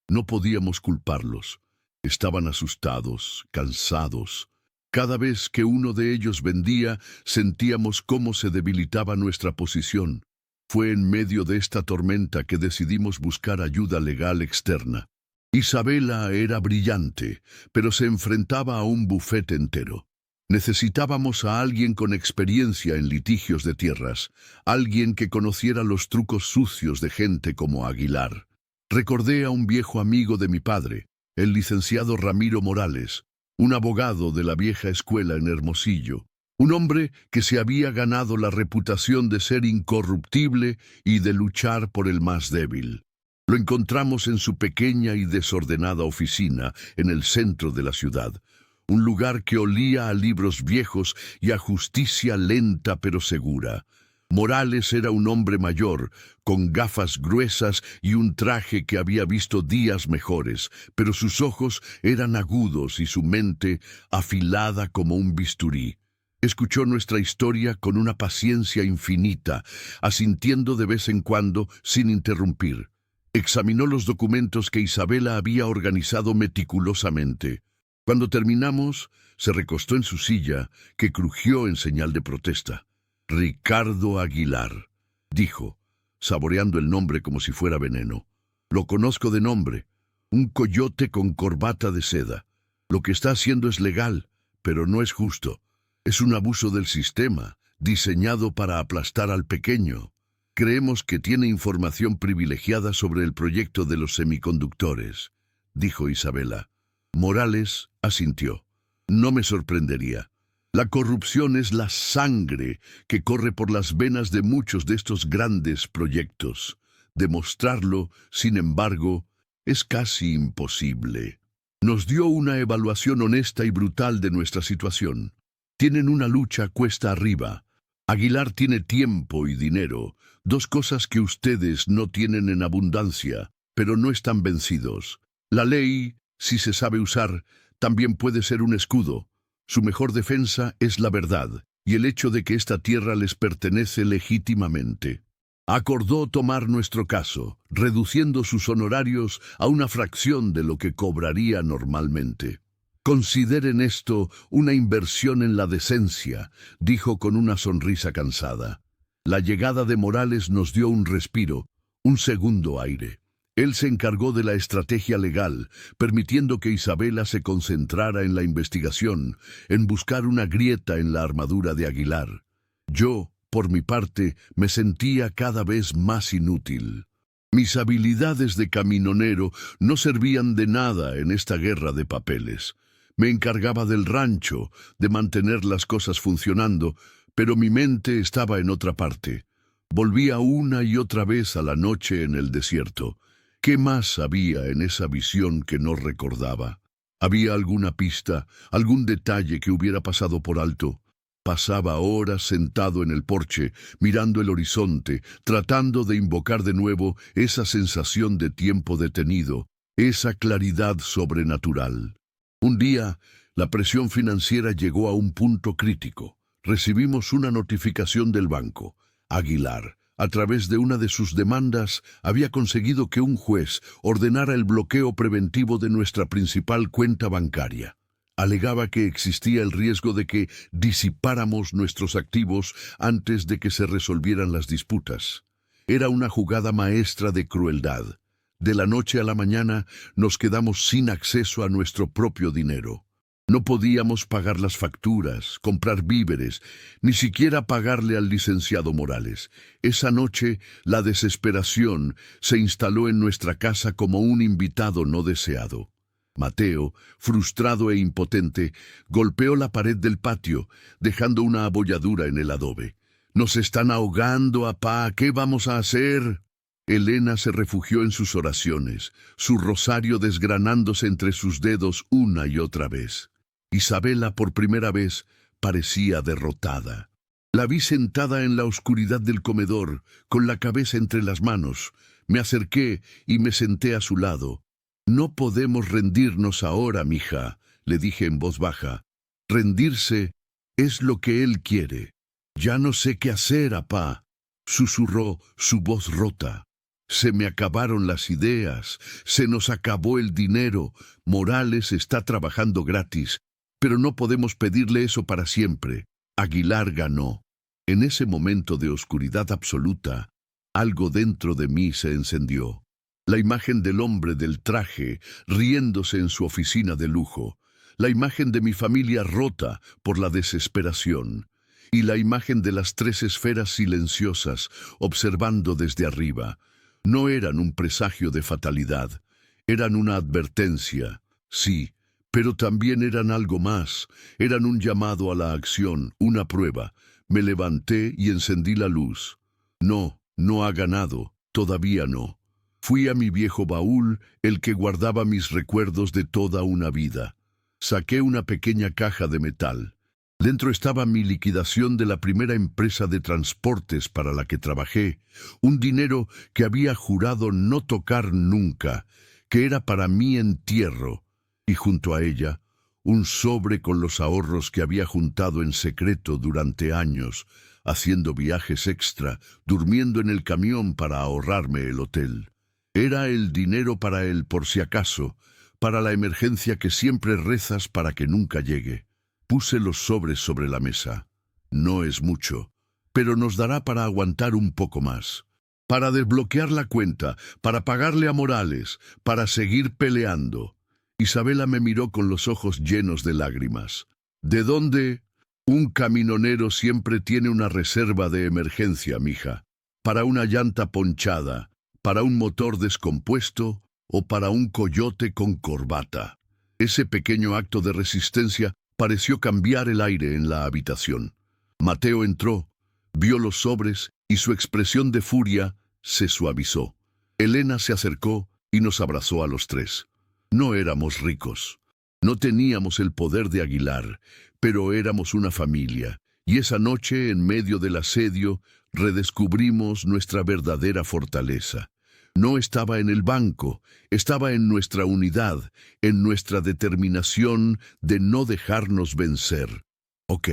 Speaker 1: No podíamos culparlos. Estaban asustados, cansados. Cada vez que uno de ellos vendía, sentíamos cómo se debilitaba nuestra posición. Fue en medio de esta tormenta que decidimos buscar ayuda legal externa. Isabela era brillante, pero se enfrentaba a un bufete entero. Necesitábamos a alguien con experiencia en litigios de tierras, alguien que conociera los trucos sucios de gente como Aguilar. Recordé a un viejo amigo de mi padre, el licenciado Ramiro Morales, un abogado de la vieja escuela en Hermosillo, un hombre que se había ganado la reputación de ser incorruptible y de luchar por el más débil. Lo encontramos en su pequeña y desordenada oficina en el centro de la ciudad, un lugar que olía a libros viejos y a justicia lenta pero segura. Morales era un hombre mayor, con gafas gruesas y un traje que había visto días mejores, pero sus ojos eran agudos y su mente afilada como un bisturí. Escuchó nuestra historia con una paciencia infinita, asintiendo de vez en cuando sin interrumpir. Examinó los documentos que Isabela había organizado meticulosamente. Cuando terminamos, se recostó en su silla, que crujió en señal de protesta. Ricardo Aguilar, dijo, saboreando el nombre como si fuera veneno. Lo conozco de nombre, un coyote con corbata de seda. Lo que está haciendo es legal, pero no es justo. Es un abuso del sistema, diseñado para aplastar al pequeño. Creemos que tiene información privilegiada sobre el proyecto de los semiconductores, dijo Isabela. Morales asintió. No me sorprendería. La corrupción es la sangre que corre por las venas de muchos de estos grandes proyectos. Demostrarlo, sin embargo, es casi imposible. Nos dio una evaluación honesta y brutal de nuestra situación. Tienen una lucha cuesta arriba. Aguilar tiene tiempo y dinero, dos cosas que ustedes no tienen en abundancia, pero no están vencidos. La ley, si se sabe usar, también puede ser un escudo. Su mejor defensa es la verdad, y el hecho de que esta tierra les pertenece legítimamente. Acordó tomar nuestro caso, reduciendo sus honorarios a una fracción de lo que cobraría normalmente. Consideren esto una inversión en la decencia, dijo con una sonrisa cansada. La llegada de Morales nos dio un respiro, un segundo aire. Él se encargó de la estrategia legal, permitiendo que Isabela se concentrara en la investigación, en buscar una grieta en la armadura de Aguilar. Yo, por mi parte, me sentía cada vez más inútil. Mis habilidades de caminonero no servían de nada en esta guerra de papeles. Me encargaba del rancho, de mantener las cosas funcionando, pero mi mente estaba en otra parte. Volvía una y otra vez a la noche en el desierto. ¿Qué más había en esa visión que no recordaba? ¿Había alguna pista, algún detalle que hubiera pasado por alto? Pasaba horas sentado en el porche, mirando el horizonte, tratando de invocar de nuevo esa sensación de tiempo detenido, esa claridad sobrenatural. Un día, la presión financiera llegó a un punto crítico. Recibimos una notificación del banco. Aguilar, a través de una de sus demandas, había conseguido que un juez ordenara el bloqueo preventivo de nuestra principal cuenta bancaria. Alegaba que existía el riesgo de que disipáramos nuestros activos antes de que se resolvieran las disputas. Era una jugada maestra de crueldad. De la noche a la mañana nos quedamos sin acceso a nuestro propio dinero. No podíamos pagar las facturas, comprar víveres, ni siquiera pagarle al licenciado Morales. Esa noche, la desesperación se instaló en nuestra casa como un invitado no deseado. Mateo, frustrado e impotente, golpeó la pared del patio, dejando una abolladura en el adobe. «Nos están ahogando, apá. ¿Qué vamos a hacer?» Elena se refugió en sus oraciones, su rosario desgranándose entre sus dedos una y otra vez. Isabela, por primera vez, parecía derrotada. La vi sentada en la oscuridad del comedor, con la cabeza entre las manos. Me acerqué y me senté a su lado. «No podemos rendirnos ahora, mija», le dije en voz baja. «Rendirse es lo que él quiere». «Ya no sé qué hacer, apá», susurró su voz rota. «Se me acabaron las ideas, se nos acabó el dinero. Morales está trabajando gratis, pero no podemos pedirle eso para siempre. Aguilar ganó». En ese momento de oscuridad absoluta, algo dentro de mí se encendió. La imagen del hombre del traje riéndose en su oficina de lujo, la imagen de mi familia rota por la desesperación, y la imagen de las 3 esferas silenciosas observando desde arriba. No eran un presagio de fatalidad, eran una advertencia, sí, pero también eran algo más, eran un llamado a la acción, una prueba. Me levanté y encendí la luz. No, no ha ganado, todavía no. Fui a mi viejo baúl, el que guardaba mis recuerdos de toda una vida. Saqué una pequeña caja de metal. Dentro estaba mi liquidación de la primera empresa de transportes para la que trabajé, un dinero que había jurado no tocar nunca, que era para mi entierro, y junto a ella, un sobre con los ahorros que había juntado en secreto durante años, haciendo viajes extra, durmiendo en el camión para ahorrarme el hotel. Era el dinero para el por si acaso, para la emergencia que siempre rezas para que nunca llegue. Puse los sobres sobre la mesa. No es mucho, pero nos dará para aguantar un poco más. Para desbloquear la cuenta, para pagarle a Morales, para seguir peleando. Isabela me miró con los ojos llenos de lágrimas. ¿De dónde? Un camionero siempre tiene una reserva de emergencia, mija. Para una llanta ponchada, para un motor descompuesto o para un coyote con corbata. Ese pequeño acto de resistencia pareció cambiar el aire en la habitación. Mateo entró, vio los sobres y su expresión de furia se suavizó. Elena se acercó y nos abrazó a los 3. No éramos ricos, no teníamos el poder de Aguilar, pero éramos una familia, y esa noche, en medio del asedio, redescubrimos nuestra verdadera fortaleza. No estaba en el banco, estaba en nuestra unidad, en nuestra determinación de no dejarnos vencer. «Ok»,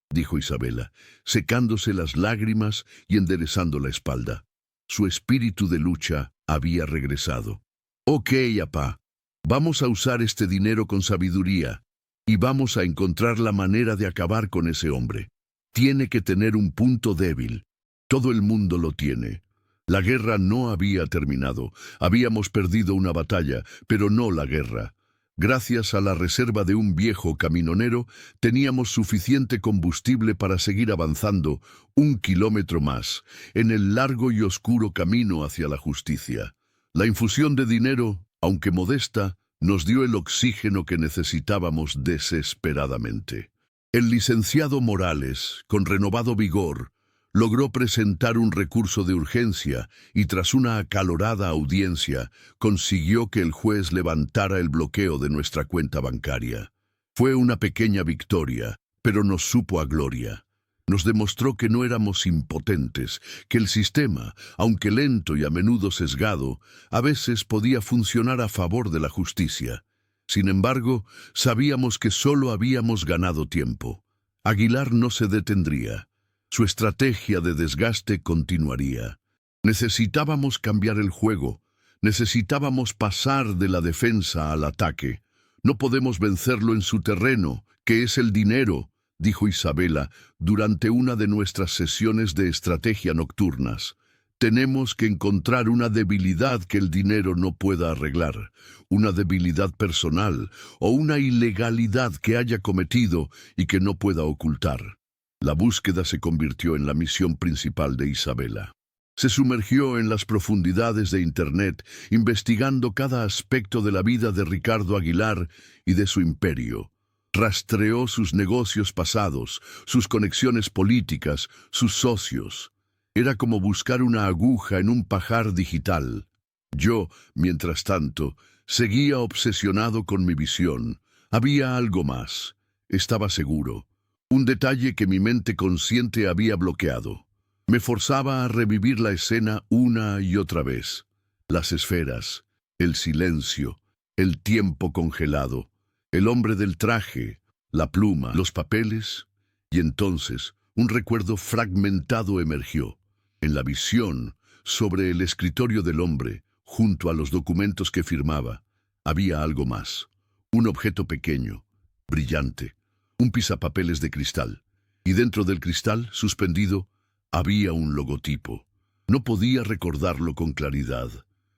Speaker 1: dijo Isabela, secándose las lágrimas y enderezando la espalda. Su espíritu de lucha había regresado. «Ok, apá, vamos a usar este dinero con sabiduría y vamos a encontrar la manera de acabar con ese hombre. Tiene que tener un punto débil. Todo el mundo lo tiene». La guerra no había terminado. Habíamos perdido una batalla, pero no la guerra. Gracias a la reserva de un viejo camionero, teníamos suficiente combustible para seguir avanzando 1 kilómetro más, en el largo y oscuro camino hacia la justicia. La infusión de dinero, aunque modesta, nos dio el oxígeno que necesitábamos desesperadamente. El licenciado Morales, con renovado vigor, logró presentar un recurso de urgencia y tras una acalorada audiencia consiguió que el juez levantara el bloqueo de nuestra cuenta bancaria. Fue una pequeña victoria, pero nos supo a gloria. Nos demostró que no éramos impotentes, que el sistema, aunque lento y a menudo sesgado, a veces podía funcionar a favor de la justicia. Sin embargo, sabíamos que solo habíamos ganado tiempo. Aguilar no se detendría. Su estrategia de desgaste continuaría. Necesitábamos cambiar el juego. Necesitábamos pasar de la defensa al ataque. No podemos vencerlo en su terreno, que es el dinero, dijo Isabela durante una de nuestras sesiones de estrategia nocturnas. Tenemos que encontrar una debilidad que el dinero no pueda arreglar, una debilidad personal o una ilegalidad que haya cometido y que no pueda ocultar. La búsqueda se convirtió en la misión principal de Isabela. Se sumergió en las profundidades de Internet, investigando cada aspecto de la vida de Ricardo Aguilar y de su imperio. Rastreó sus negocios pasados, sus conexiones políticas, sus socios. Era como buscar una aguja en un pajar digital. Yo, mientras tanto, seguía obsesionado con mi visión. Había algo más. Estaba seguro. Un detalle que mi mente consciente había bloqueado. Me forzaba a revivir la escena una y otra vez. Las esferas, el silencio, el tiempo congelado, el hombre del traje, la pluma, los papeles, y entonces un recuerdo fragmentado emergió. En la visión, sobre el escritorio del hombre, junto a los documentos que firmaba, había algo más. Un objeto pequeño, brillante, un pisapapeles de cristal. Y dentro del cristal, suspendido, había un logotipo. No podía recordarlo con claridad.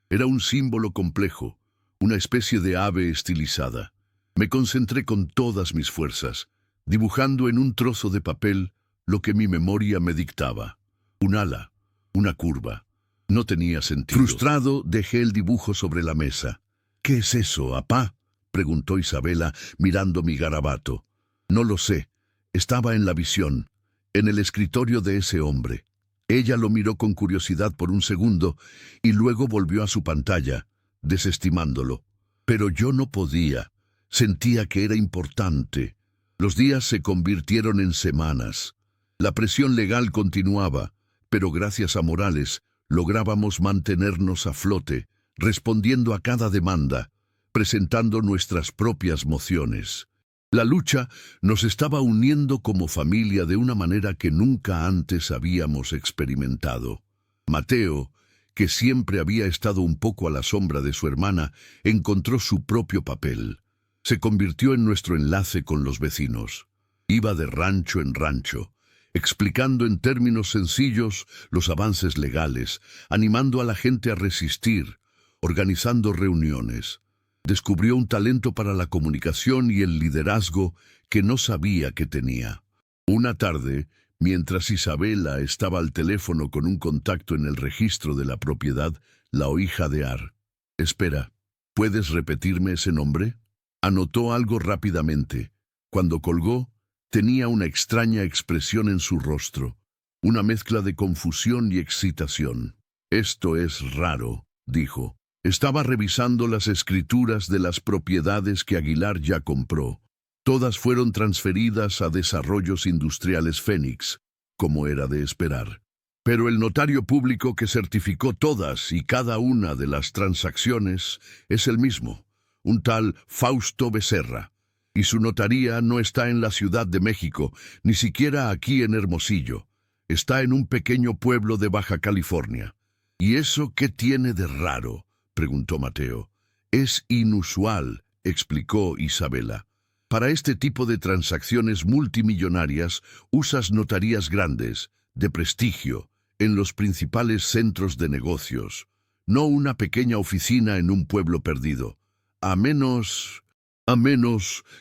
Speaker 1: Era un símbolo complejo, una especie de ave estilizada. Me concentré con todas mis fuerzas, dibujando en un trozo de papel lo que mi memoria me dictaba. Un ala, una curva. No tenía sentido. Frustrado, dejé el dibujo sobre la mesa. «¿Qué es eso, apá?», preguntó Isabela, mirando mi garabato. «No lo sé. Estaba en la visión, en el escritorio de ese hombre». Ella lo miró con curiosidad por un segundo y luego volvió a su pantalla, desestimándolo. Pero yo no podía. Sentía que era importante. Los días se convirtieron en semanas. La presión legal continuaba, pero gracias a Morales lográbamos mantenernos a flote, respondiendo a cada demanda, presentando nuestras propias mociones. La lucha nos estaba uniendo como familia de una manera que nunca antes habíamos experimentado. Mateo, que siempre había estado un poco a la sombra de su hermana, encontró su propio papel. Se convirtió en nuestro enlace con los vecinos. Iba de rancho en rancho, explicando en términos sencillos los avances legales, animando a la gente a resistir, organizando reuniones. Descubrió un talento para la comunicación y el liderazgo que no sabía que tenía. Una tarde, mientras Isabela estaba al teléfono con un contacto en el registro de la propiedad, la oí jadear. «Espera, ¿puedes repetirme ese nombre?». Anotó algo rápidamente. Cuando colgó, tenía una extraña expresión en su rostro, una mezcla de confusión y excitación. «Esto es raro», dijo. Estaba revisando las escrituras de las propiedades que Aguilar ya compró. Todas fueron transferidas a Desarrollos Industriales Fénix, como era de esperar. Pero el notario público que certificó todas y cada una de las transacciones es el mismo, un tal Fausto Becerra. Y su notaría no está en la Ciudad de México, ni siquiera aquí en Hermosillo. Está en un pequeño pueblo de Baja California. ¿Y eso qué tiene de raro?, preguntó Mateo. «Es inusual», explicó Isabela. «Para este tipo de transacciones multimillonarias usas notarías grandes, de prestigio, en los principales centros de negocios, no una pequeña oficina en un pueblo perdido. A menos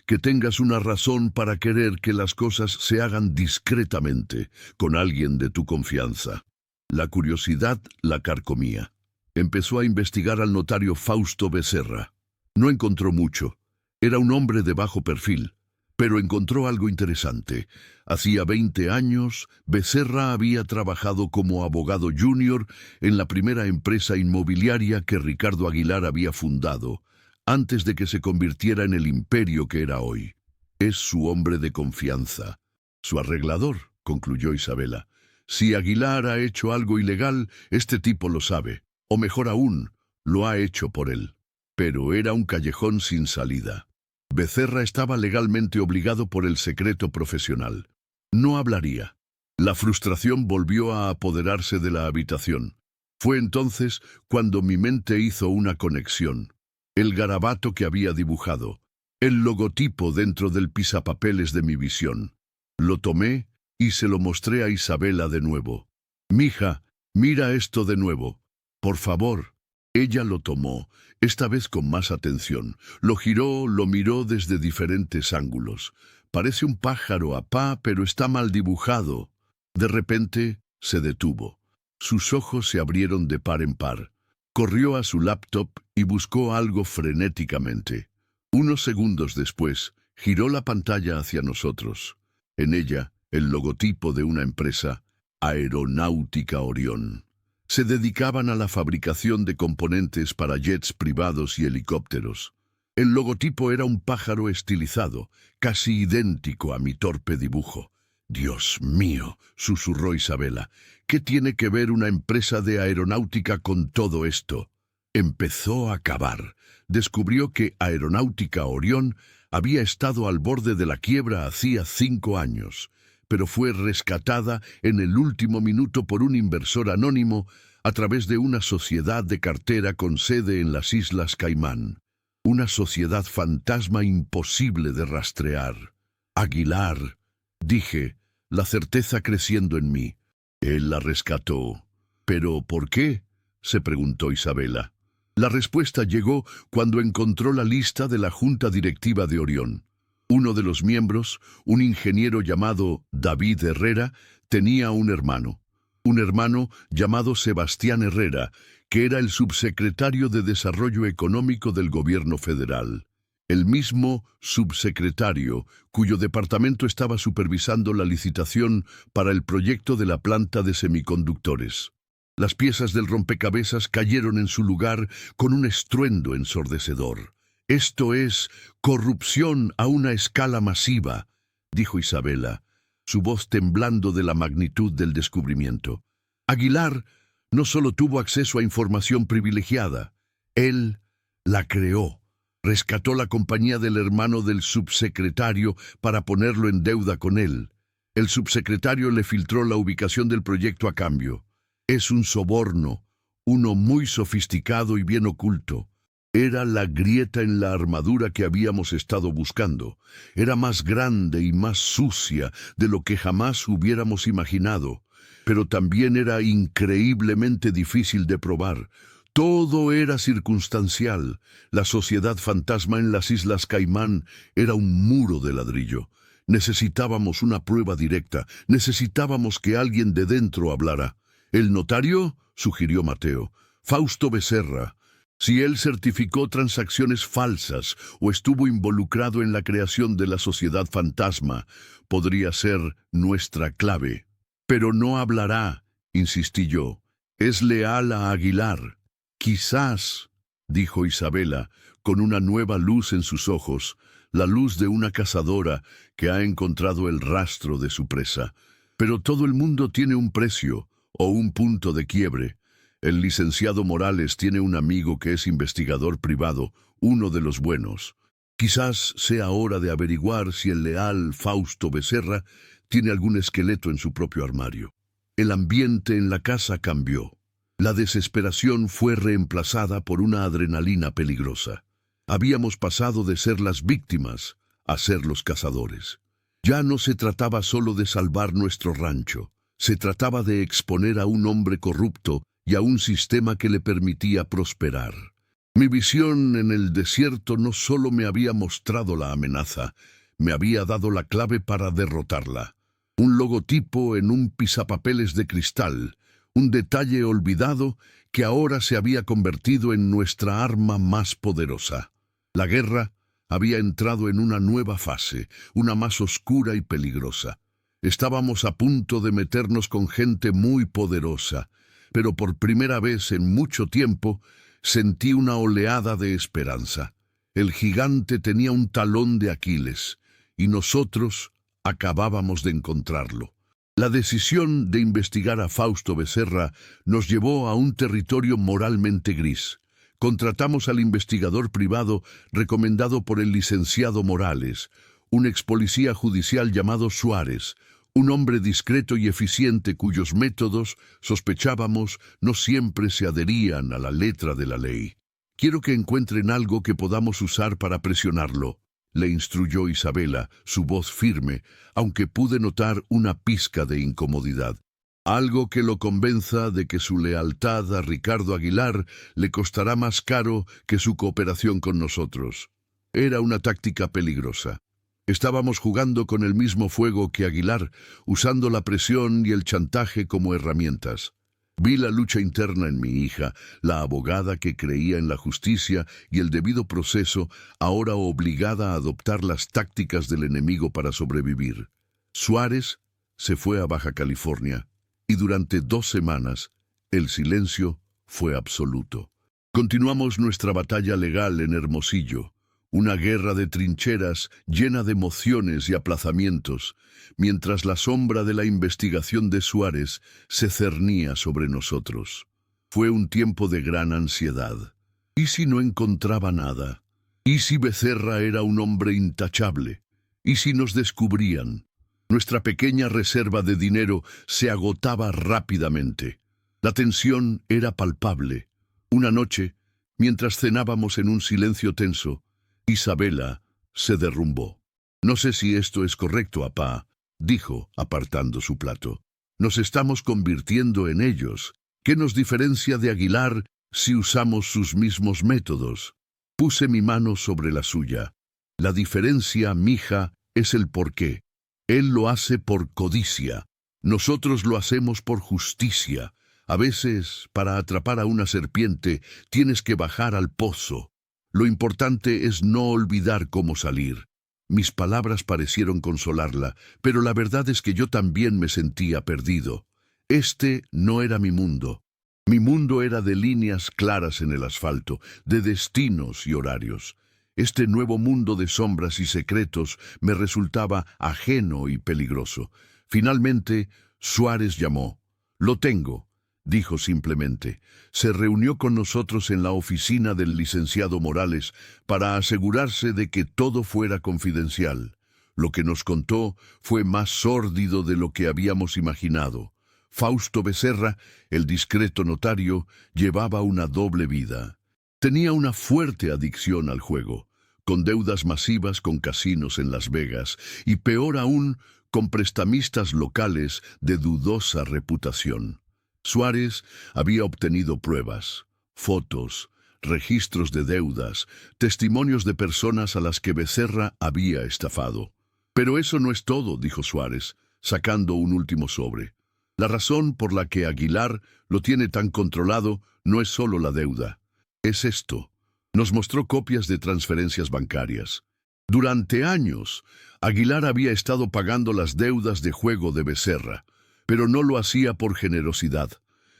Speaker 1: que tengas una razón para querer que las cosas se hagan discretamente, con alguien de tu confianza». La curiosidad la carcomía. Empezó a investigar al notario Fausto Becerra. No encontró mucho. Era un hombre de bajo perfil, pero encontró algo interesante. Hacía 20 años, Becerra había trabajado como abogado junior en la primera empresa inmobiliaria que Ricardo Aguilar había fundado, antes de que se convirtiera en el imperio que era hoy. Es su hombre de confianza. Su arreglador, concluyó Isabela. Si Aguilar ha hecho algo ilegal, este tipo lo sabe. O mejor aún, lo ha hecho por él. Pero era un callejón sin salida. Becerra estaba legalmente obligado por el secreto profesional. No hablaría. La frustración volvió a apoderarse de la habitación. Fue entonces cuando mi mente hizo una conexión. El garabato que había dibujado, el logotipo dentro del pisapapeles de mi visión. Lo tomé y se lo mostré a Isabela de nuevo. «Mija, mira esto de nuevo. Por favor». Ella lo tomó, esta vez con más atención. Lo giró, lo miró desde diferentes ángulos. «Parece un pájaro, apá, pero está mal dibujado». De repente se detuvo. Sus ojos se abrieron de par en par. Corrió a su laptop y buscó algo frenéticamente. Unos segundos después, giró la pantalla hacia nosotros. En ella, el logotipo de una empresa, Aeronáutica Orión. Se dedicaban a la fabricación de componentes para jets privados y helicópteros. El logotipo era un pájaro estilizado, casi idéntico a mi torpe dibujo. «Dios mío», susurró Isabela, «¿qué tiene que ver una empresa de aeronáutica con todo esto?» Empezó a cavar. Descubrió que Aeronáutica Orión había estado al borde de la quiebra hacía 5 años, pero fue rescatada en el último minuto por un inversor anónimo a través de una sociedad de cartera con sede en las Islas Caimán. Una sociedad fantasma imposible de rastrear. «Aguilar», dije, la certeza creciendo en mí. Él la rescató. «¿Pero por qué?», se preguntó Isabela. La respuesta llegó cuando encontró la lista de la Junta Directiva de Orión. Uno de los miembros, un ingeniero llamado David Herrera, tenía un hermano llamado Sebastián Herrera, que era el subsecretario de Desarrollo Económico del Gobierno Federal. El mismo subsecretario cuyo departamento estaba supervisando la licitación para el proyecto de la planta de semiconductores. Las piezas del rompecabezas cayeron en su lugar con un estruendo ensordecedor. «Esto es corrupción a una escala masiva», dijo Isabela, su voz temblando de la magnitud del descubrimiento. Aguilar no solo tuvo acceso a información privilegiada, él la creó. Rescató la compañía del hermano del subsecretario para ponerlo en deuda con él. El subsecretario le filtró la ubicación del proyecto a cambio. Es un soborno, uno muy sofisticado y bien oculto. Era la grieta en la armadura que habíamos estado buscando. Era más grande y más sucia de lo que jamás hubiéramos imaginado, pero también era increíblemente difícil de probar. Todo era circunstancial. La sociedad fantasma en las Islas Caimán era un muro de ladrillo. Necesitábamos una prueba directa. Necesitábamos que alguien de dentro hablara. «¿El notario?», sugirió Mateo. «Fausto Becerra. Si él certificó transacciones falsas o estuvo involucrado en la creación de la sociedad fantasma, podría ser nuestra clave». «Pero no hablará», insistí yo. «Es leal a Aguilar». «Quizás», dijo Isabela, con una nueva luz en sus ojos, la luz de una cazadora que ha encontrado el rastro de su presa. «Pero todo el mundo tiene un precio o un punto de quiebre. El licenciado Morales tiene un amigo que es investigador privado, uno de los buenos. Quizás sea hora de averiguar si el leal Fausto Becerra tiene algún esqueleto en su propio armario». El ambiente en la casa cambió. La desesperación fue reemplazada por una adrenalina peligrosa. Habíamos pasado de ser las víctimas a ser los cazadores. Ya no se trataba solo de salvar nuestro rancho. Se trataba de exponer a un hombre corrupto y a un sistema que le permitía prosperar. Mi visión en el desierto no solo me había mostrado la amenaza, me había dado la clave para derrotarla. Un logotipo en un pisapapeles de cristal, un detalle olvidado que ahora se había convertido en nuestra arma más poderosa. La guerra había entrado en una nueva fase, una más oscura y peligrosa. Estábamos a punto de meternos con gente muy poderosa, pero por primera vez en mucho tiempo sentí una oleada de esperanza. El gigante tenía un talón de Aquiles, y nosotros acabábamos de encontrarlo. La decisión de investigar a Fausto Becerra nos llevó a un territorio moralmente gris. Contratamos al investigador privado recomendado por el licenciado Morales, un expolicía judicial llamado Suárez, un hombre discreto y eficiente cuyos métodos, sospechábamos, no siempre se adherían a la letra de la ley. «Quiero que encuentren algo que podamos usar para presionarlo», le instruyó Isabela, su voz firme, aunque pude notar una pizca de incomodidad. «Algo que lo convenza de que su lealtad a Ricardo Aguilar le costará más caro que su cooperación con nosotros». Era una táctica peligrosa. Estábamos jugando con el mismo fuego que Aguilar, usando la presión y el chantaje como herramientas. Vi la lucha interna en mi hija, la abogada que creía en la justicia y el debido proceso, ahora obligada a adoptar las tácticas del enemigo para sobrevivir. Suárez se fue a Baja California y durante 2 semanas el silencio fue absoluto. Continuamos nuestra batalla legal en Hermosillo, una guerra de trincheras llena de emociones y aplazamientos, mientras la sombra de la investigación de Suárez se cernía sobre nosotros. Fue un tiempo de gran ansiedad. ¿Y si no encontraba nada? ¿Y si Becerra era un hombre intachable? ¿Y si nos descubrían? Nuestra pequeña reserva de dinero se agotaba rápidamente. La tensión era palpable. Una noche, mientras cenábamos en un silencio tenso, Isabela se derrumbó. «No sé si esto es correcto, apá», dijo, apartando su plato. «Nos estamos convirtiendo en ellos. ¿Qué nos diferencia de Aguilar si usamos sus mismos métodos?» Puse mi mano sobre la suya. «La diferencia, mija, es el porqué. Él lo hace por codicia. Nosotros lo hacemos por justicia. A veces, para atrapar a una serpiente, tienes que bajar al pozo. Lo importante es no olvidar cómo salir». Mis palabras parecieron consolarla, pero la verdad es que yo también me sentía perdido. Este no era mi mundo. Mi mundo era de líneas claras en el asfalto, de destinos y horarios. Este nuevo mundo de sombras y secretos me resultaba ajeno y peligroso. Finalmente, Suárez llamó. «Lo tengo», dijo simplemente. Se reunió con nosotros en la oficina del licenciado Morales para asegurarse de que todo fuera confidencial. Lo que nos contó fue más sórdido de lo que habíamos imaginado. Fausto Becerra, el discreto notario, llevaba una doble vida. Tenía una fuerte adicción al juego, con deudas masivas con casinos en Las Vegas y, peor aún, con prestamistas locales de dudosa reputación. Suárez había obtenido pruebas, fotos, registros de deudas, testimonios de personas a las que Becerra había estafado. «Pero eso no es todo», dijo Suárez, sacando un último sobre. «La razón por la que Aguilar lo tiene tan controlado no es solo la deuda. Es esto». Nos mostró copias de transferencias bancarias. Durante años, Aguilar había estado pagando las deudas de juego de Becerra, pero no lo hacía por generosidad.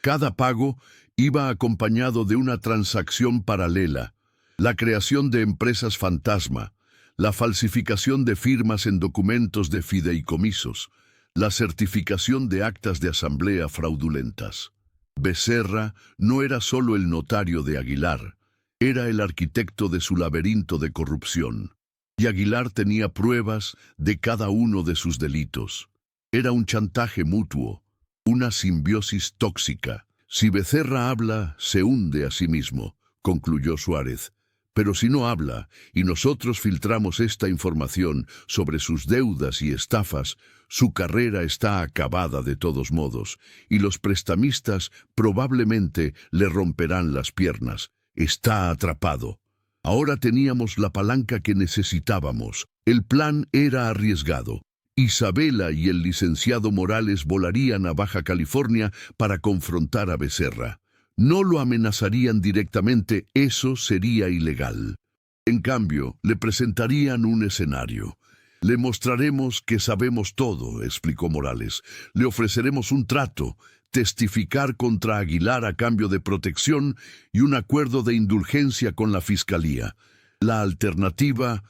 Speaker 1: Cada pago iba acompañado de una transacción paralela, la creación de empresas fantasma, la falsificación de firmas en documentos de fideicomisos, la certificación de actas de asamblea fraudulentas. Becerra no era solo el notario de Aguilar, era el arquitecto de su laberinto de corrupción. Y Aguilar tenía pruebas de cada uno de sus delitos. Era un chantaje mutuo, una simbiosis tóxica. «Si Becerra habla, se hunde a sí mismo», concluyó Suárez. «Pero si no habla, y nosotros filtramos esta información sobre sus deudas y estafas, su carrera está acabada de todos modos, y los prestamistas probablemente le romperán las piernas. Está atrapado». Ahora teníamos la palanca que necesitábamos. El plan era arriesgado. Isabela y el licenciado Morales volarían a Baja California para confrontar a Becerra. No lo amenazarían directamente, eso sería ilegal. En cambio, le presentarían un escenario. «Le mostraremos que sabemos todo», explicó Morales. «Le ofreceremos un trato, testificar contra Aguilar a cambio de protección y un acuerdo de indulgencia con la Fiscalía. La alternativa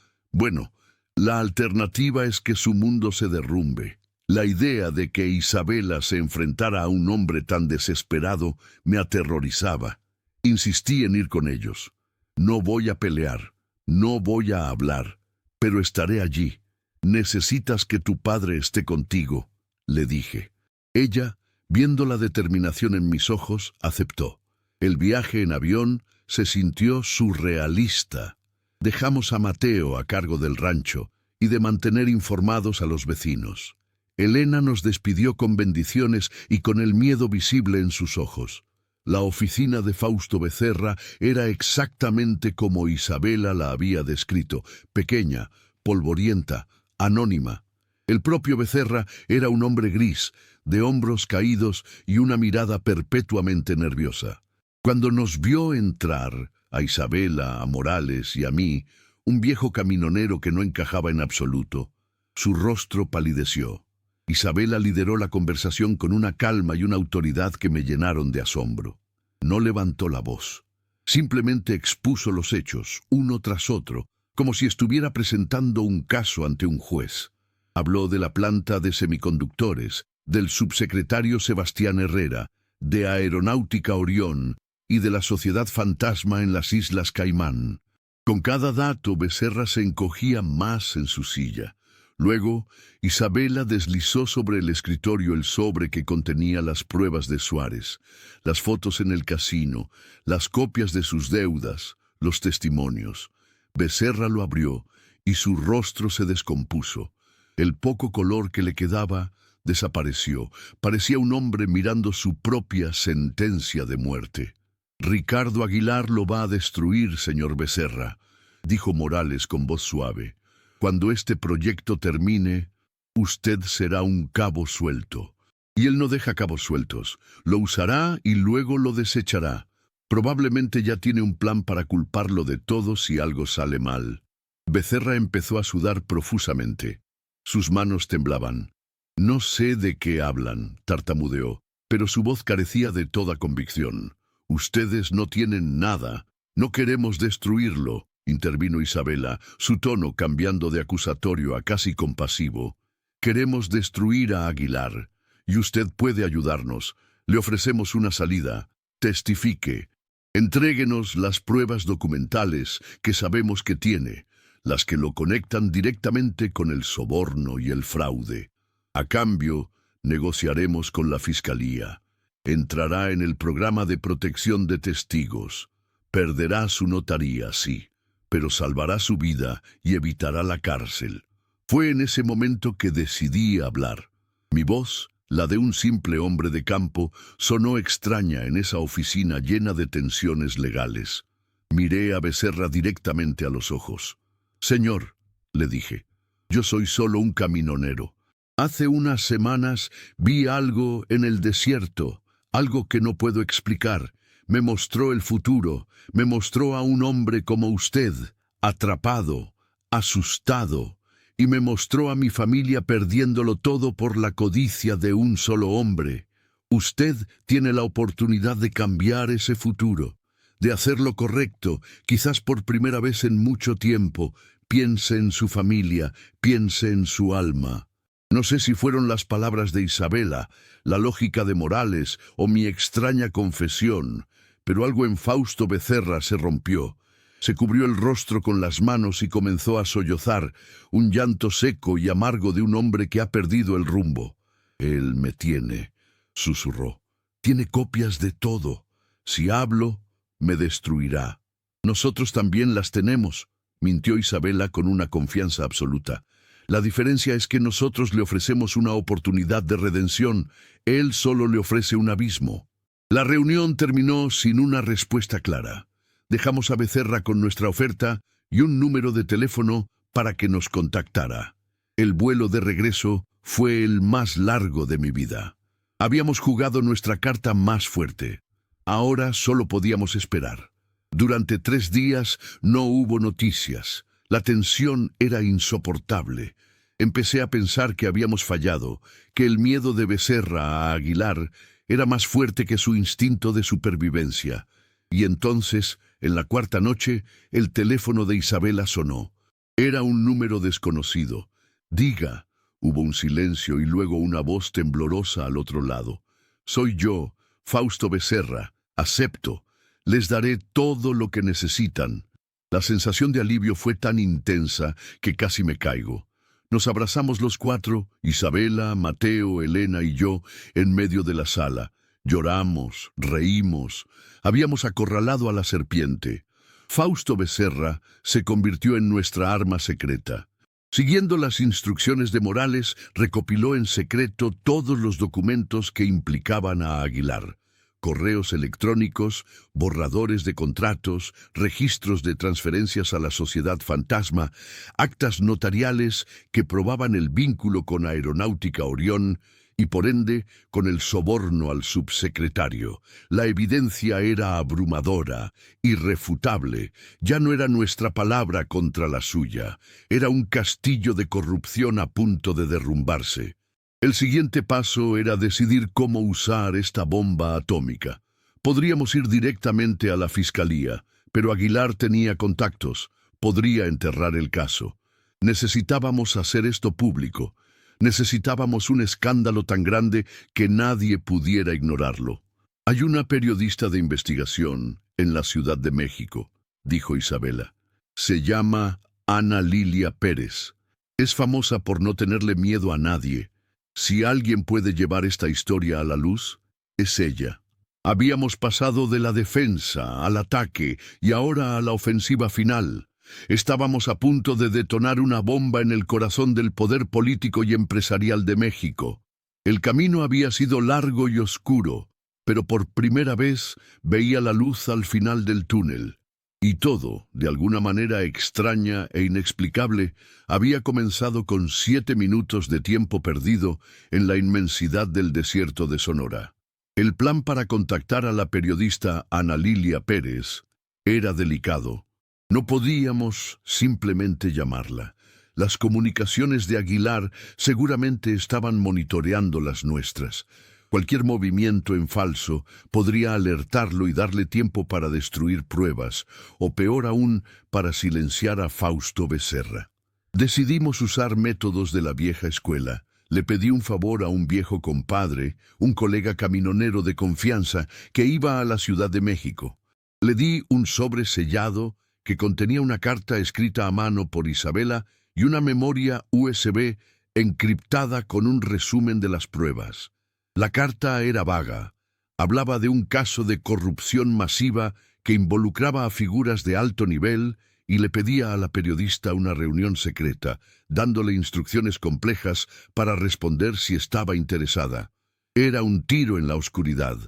Speaker 1: es que su mundo se derrumbe». La idea de que Isabela se enfrentara a un hombre tan desesperado me aterrorizaba. Insistí en ir con ellos. «No voy a pelear, no voy a hablar, pero estaré allí. Necesitas que tu padre esté contigo», le dije. Ella, viendo la determinación en mis ojos, aceptó. El viaje en avión se sintió surrealista. Dejamos a Mateo a cargo del rancho y de mantener informados a los vecinos. Elena nos despidió con bendiciones y con el miedo visible en sus ojos. La oficina de Fausto Becerra era exactamente como Isabela la había descrito, pequeña, polvorienta, anónima. El propio Becerra era un hombre gris, de hombros caídos y una mirada perpetuamente nerviosa. Cuando nos vio entrar, a Isabela, a Morales y a mí, un viejo caminonero que no encajaba en absoluto, su rostro palideció. Isabela lideró la conversación con una calma y una autoridad que me llenaron de asombro. No levantó la voz. Simplemente expuso los hechos, uno tras otro, como si estuviera presentando un caso ante un juez. Habló de la planta de semiconductores, del subsecretario Sebastián Herrera, de Aeronáutica Orión y de la Sociedad Fantasma en las Islas Caimán. Con cada dato, Becerra se encogía más en su silla. Luego, Isabela deslizó sobre el escritorio el sobre que contenía las pruebas de Suárez, las fotos en el casino, las copias de sus deudas, los testimonios. Becerra lo abrió y su rostro se descompuso. El poco color que le quedaba desapareció. Parecía un hombre mirando su propia sentencia de muerte. «Ricardo Aguilar lo va a destruir, señor Becerra», dijo Morales con voz suave. «Cuando este proyecto termine, usted será un cabo suelto». Y él no deja cabos sueltos. Lo usará y luego lo desechará. Probablemente ya tiene un plan para culparlo de todo si algo sale mal. Becerra empezó a sudar profusamente. Sus manos temblaban. «No sé de qué hablan», tartamudeó, pero su voz carecía de toda convicción. «Ustedes no tienen nada. No queremos destruirlo», intervino Isabela, su tono cambiando de acusatorio a casi compasivo. «Queremos destruir a Aguilar, y usted puede ayudarnos. Le ofrecemos una salida. Testifique. Entréguenos las pruebas documentales que sabemos que tiene, las que lo conectan directamente con el soborno y el fraude. A cambio, negociaremos con la Fiscalía. Entrará en el programa de protección de testigos. Perderá su notaría, sí, pero salvará su vida y evitará la cárcel». Fue en ese momento que decidí hablar. Mi voz, la de un simple hombre de campo, sonó extraña en esa oficina llena de tensiones legales. Miré a Becerra directamente a los ojos. «Señor», le dije, «yo soy solo un caminonero. Hace unas semanas vi algo en el desierto, algo que no puedo explicar. Me mostró el futuro, me mostró a un hombre como usted, atrapado, asustado, y me mostró a mi familia perdiéndolo todo por la codicia de un solo hombre. Usted tiene la oportunidad de cambiar ese futuro, de hacer lo correcto, quizás por primera vez en mucho tiempo. Piense en su familia, piense en su alma». No sé si fueron las palabras de Isabela, la lógica de Morales o mi extraña confesión, pero algo en Fausto Becerra se rompió. Se cubrió el rostro con las manos y comenzó a sollozar, un llanto seco y amargo de un hombre que ha perdido el rumbo. «Él me tiene», susurró. «Tiene copias de todo. Si hablo, me destruirá». «Nosotros también las tenemos», mintió Isabela con una confianza absoluta. «La diferencia es que nosotros le ofrecemos una oportunidad de redención. Él solo le ofrece un abismo». La reunión terminó sin una respuesta clara. Dejamos a Becerra con nuestra oferta y un número de teléfono para que nos contactara. El vuelo de regreso fue el más largo de mi vida. Habíamos jugado nuestra carta más fuerte. Ahora solo podíamos esperar. Durante 3 días no hubo noticias. La tensión era insoportable. Empecé a pensar que habíamos fallado, que el miedo de Becerra a Aguilar era más fuerte que su instinto de supervivencia. Y entonces, en la 4ª noche, el teléfono de Isabela sonó. Era un número desconocido. «Diga». Hubo un silencio y luego una voz temblorosa al otro lado. «Soy yo, Fausto Becerra. Acepto. Les daré todo lo que necesitan». La sensación de alivio fue tan intensa que casi me caigo. Nos abrazamos los 4, Isabela, Mateo, Elena y yo, en medio de la sala. Lloramos, reímos. Habíamos acorralado a la serpiente. Fausto Becerra se convirtió en nuestra arma secreta. Siguiendo las instrucciones de Morales, recopiló en secreto todos los documentos que implicaban a Aguilar. Correos electrónicos, borradores de contratos, registros de transferencias a la Sociedad Fantasma, actas notariales que probaban el vínculo con Aeronáutica Orión y por ende con el soborno al subsecretario. La evidencia era abrumadora, irrefutable. Ya no era nuestra palabra contra la suya. Era un castillo de corrupción a punto de derrumbarse. El siguiente paso era decidir cómo usar esta bomba atómica. Podríamos ir directamente a la fiscalía, pero Aguilar tenía contactos. Podría enterrar el caso. Necesitábamos hacer esto público. Necesitábamos un escándalo tan grande que nadie pudiera ignorarlo. Hay una periodista de investigación en la Ciudad de México, dijo Isabela. Se llama Ana Lilia Pérez. Es famosa por no tenerle miedo a nadie. Si alguien puede llevar esta historia a la luz, es ella. Habíamos pasado de la defensa al ataque y ahora a la ofensiva final. Estábamos a punto de detonar una bomba en el corazón del poder político y empresarial de México. El camino había sido largo y oscuro, pero por primera vez veía la luz al final del túnel. Y todo, de alguna manera extraña e inexplicable, había comenzado con 7 minutos de tiempo perdido en la inmensidad del desierto de Sonora. El plan para contactar a la periodista Ana Lilia Pérez era delicado. No podíamos simplemente llamarla. Las comunicaciones de Aguilar seguramente estaban monitoreando las nuestras. Cualquier movimiento en falso podría alertarlo y darle tiempo para destruir pruebas, o peor aún, para silenciar a Fausto Becerra. Decidimos usar métodos de la vieja escuela. Le pedí un favor a un viejo compadre, un colega camionero de confianza que iba a la Ciudad de México. Le di un sobre sellado que contenía una carta escrita a mano por Isabela y una memoria USB encriptada con un resumen de las pruebas. La carta era vaga. Hablaba de un caso de corrupción masiva que involucraba a figuras de alto nivel y le pedía a la periodista una reunión secreta, dándole instrucciones complejas para responder si estaba interesada. Era un tiro en la oscuridad.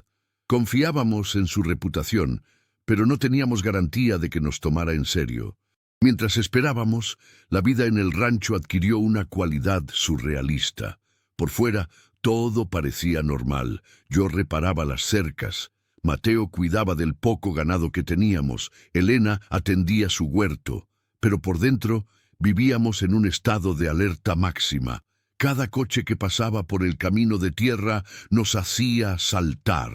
Speaker 1: Confiábamos en su reputación, pero no teníamos garantía de que nos tomara en serio. Mientras esperábamos, la vida en el rancho adquirió una cualidad surrealista. Por fuera, todo parecía normal. Yo reparaba las cercas. Mateo cuidaba del poco ganado que teníamos. Elena atendía su huerto. Pero por dentro, vivíamos en un estado de alerta máxima. Cada coche que pasaba por el camino de tierra nos hacía saltar.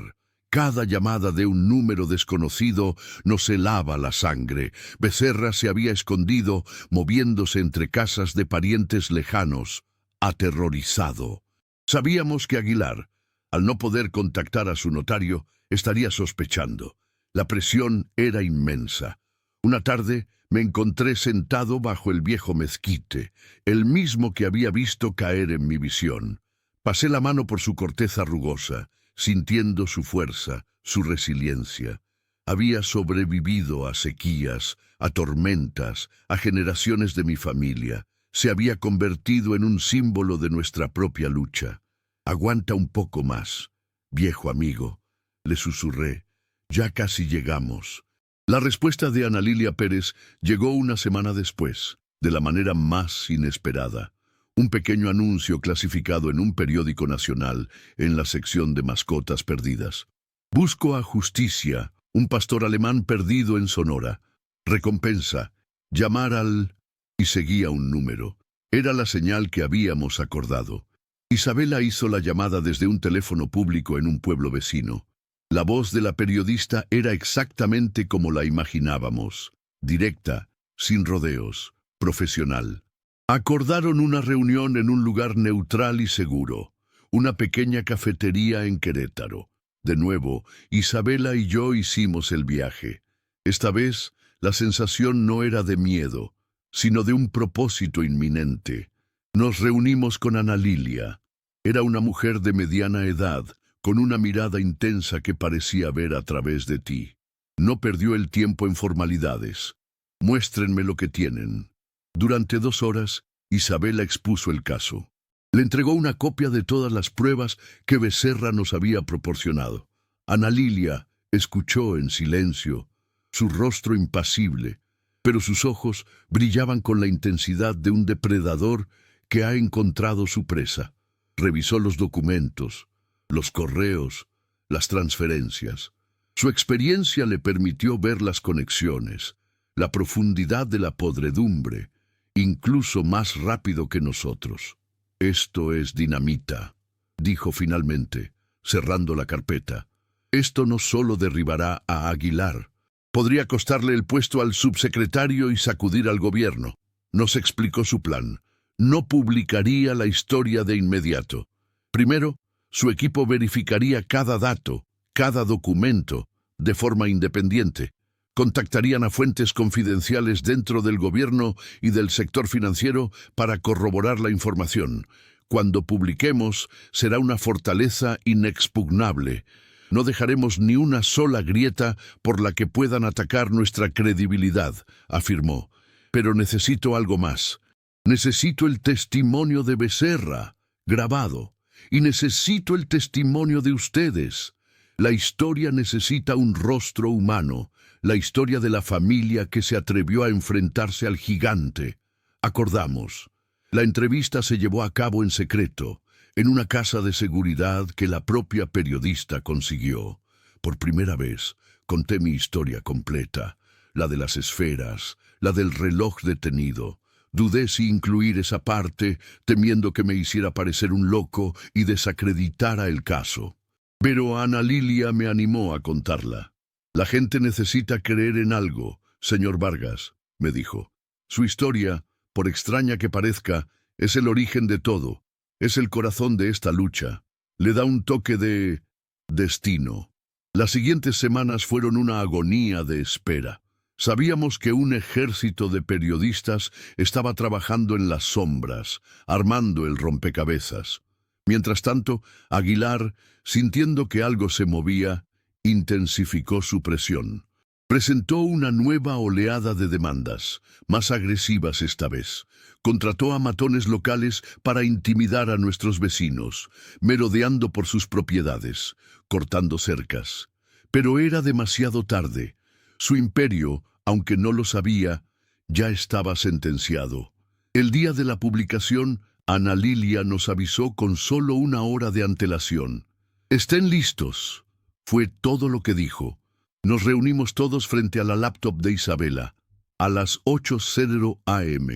Speaker 1: Cada llamada de un número desconocido nos helaba la sangre. Becerra se había escondido, moviéndose entre casas de parientes lejanos, aterrorizado. Sabíamos que Aguilar, al no poder contactar a su notario, estaría sospechando. La presión era inmensa. Una tarde me encontré sentado bajo el viejo mezquite, el mismo que había visto caer en mi visión. Pasé la mano por su corteza rugosa, sintiendo su fuerza, su resiliencia. Había sobrevivido a sequías, a tormentas, a generaciones de mi familia. Se había convertido en un símbolo de nuestra propia lucha. Aguanta un poco más, viejo amigo, le susurré. Ya casi llegamos. La respuesta de Ana Lilia Pérez llegó una semana después, de la manera más inesperada. Un pequeño anuncio clasificado en un periódico nacional en la sección de mascotas perdidas. Busco a Justicia, un pastor alemán perdido en Sonora. Recompensa, llamar al... Y seguía un número. Era la señal que habíamos acordado. Isabela hizo la llamada desde un teléfono público en un pueblo vecino. La voz de la periodista era exactamente como la imaginábamos. Directa, sin rodeos, profesional. Acordaron una reunión en un lugar neutral y seguro, una pequeña cafetería en Querétaro. De nuevo, Isabela y yo hicimos el viaje. Esta vez, la sensación no era de miedo, sino de un propósito inminente. Nos reunimos con Ana Lilia. Era una mujer de mediana edad, con una mirada intensa que parecía ver a través de ti. No perdió el tiempo en formalidades. Muéstrenme lo que tienen. Durante 2 horas, Isabela expuso el caso. Le entregó una copia de todas las pruebas que Becerra nos había proporcionado. Ana Lilia escuchó en silencio, su rostro impasible, pero sus ojos brillaban con la intensidad de un depredador que ha encontrado su presa. Revisó los documentos, los correos, las transferencias. Su experiencia le permitió ver las conexiones, la profundidad de la podredumbre, incluso más rápido que nosotros. «Esto es dinamita», dijo finalmente, cerrando la carpeta. «Esto no solo derribará a Aguilar, podría costarle el puesto al subsecretario y sacudir al gobierno». Nos explicó su plan. No publicaría la historia de inmediato. Primero, su equipo verificaría cada dato, cada documento, de forma independiente. Contactarían a fuentes confidenciales dentro del gobierno y del sector financiero para corroborar la información. Cuando publiquemos, será una fortaleza inexpugnable. No dejaremos ni una sola grieta por la que puedan atacar nuestra credibilidad, afirmó. Pero necesito algo más. Necesito el testimonio de Becerra, grabado. Y necesito el testimonio de ustedes. La historia necesita un rostro humano, la historia de la familia que se atrevió a enfrentarse al gigante. Acordamos. La entrevista se llevó a cabo en secreto, en una casa de seguridad que la propia periodista consiguió. Por primera vez, conté mi historia completa, la de las esferas, la del reloj detenido. Dudé si incluir esa parte, temiendo que me hiciera parecer un loco y desacreditara el caso. Pero Ana Lilia me animó a contarla. «La gente necesita creer en algo, señor Vargas», me dijo. «Su historia, por extraña que parezca, es el origen de todo, es el corazón de esta lucha. Le da un toque de destino». Las siguientes semanas fueron una agonía de espera. Sabíamos que un ejército de periodistas estaba trabajando en las sombras, armando el rompecabezas. Mientras tanto, Aguilar, sintiendo que algo se movía, intensificó su presión. Presentó una nueva oleada de demandas, más agresivas esta vez. Contrató a matones locales para intimidar a nuestros vecinos, merodeando por sus propiedades, cortando cercas. Pero era demasiado tarde. Su imperio, aunque no lo sabía, ya estaba sentenciado. El día de la publicación, Ana Lilia nos avisó con solo 1 hora de antelación. «Estén listos», fue todo lo que dijo. Nos reunimos todos frente a la laptop de Isabela, a las 8:00 am.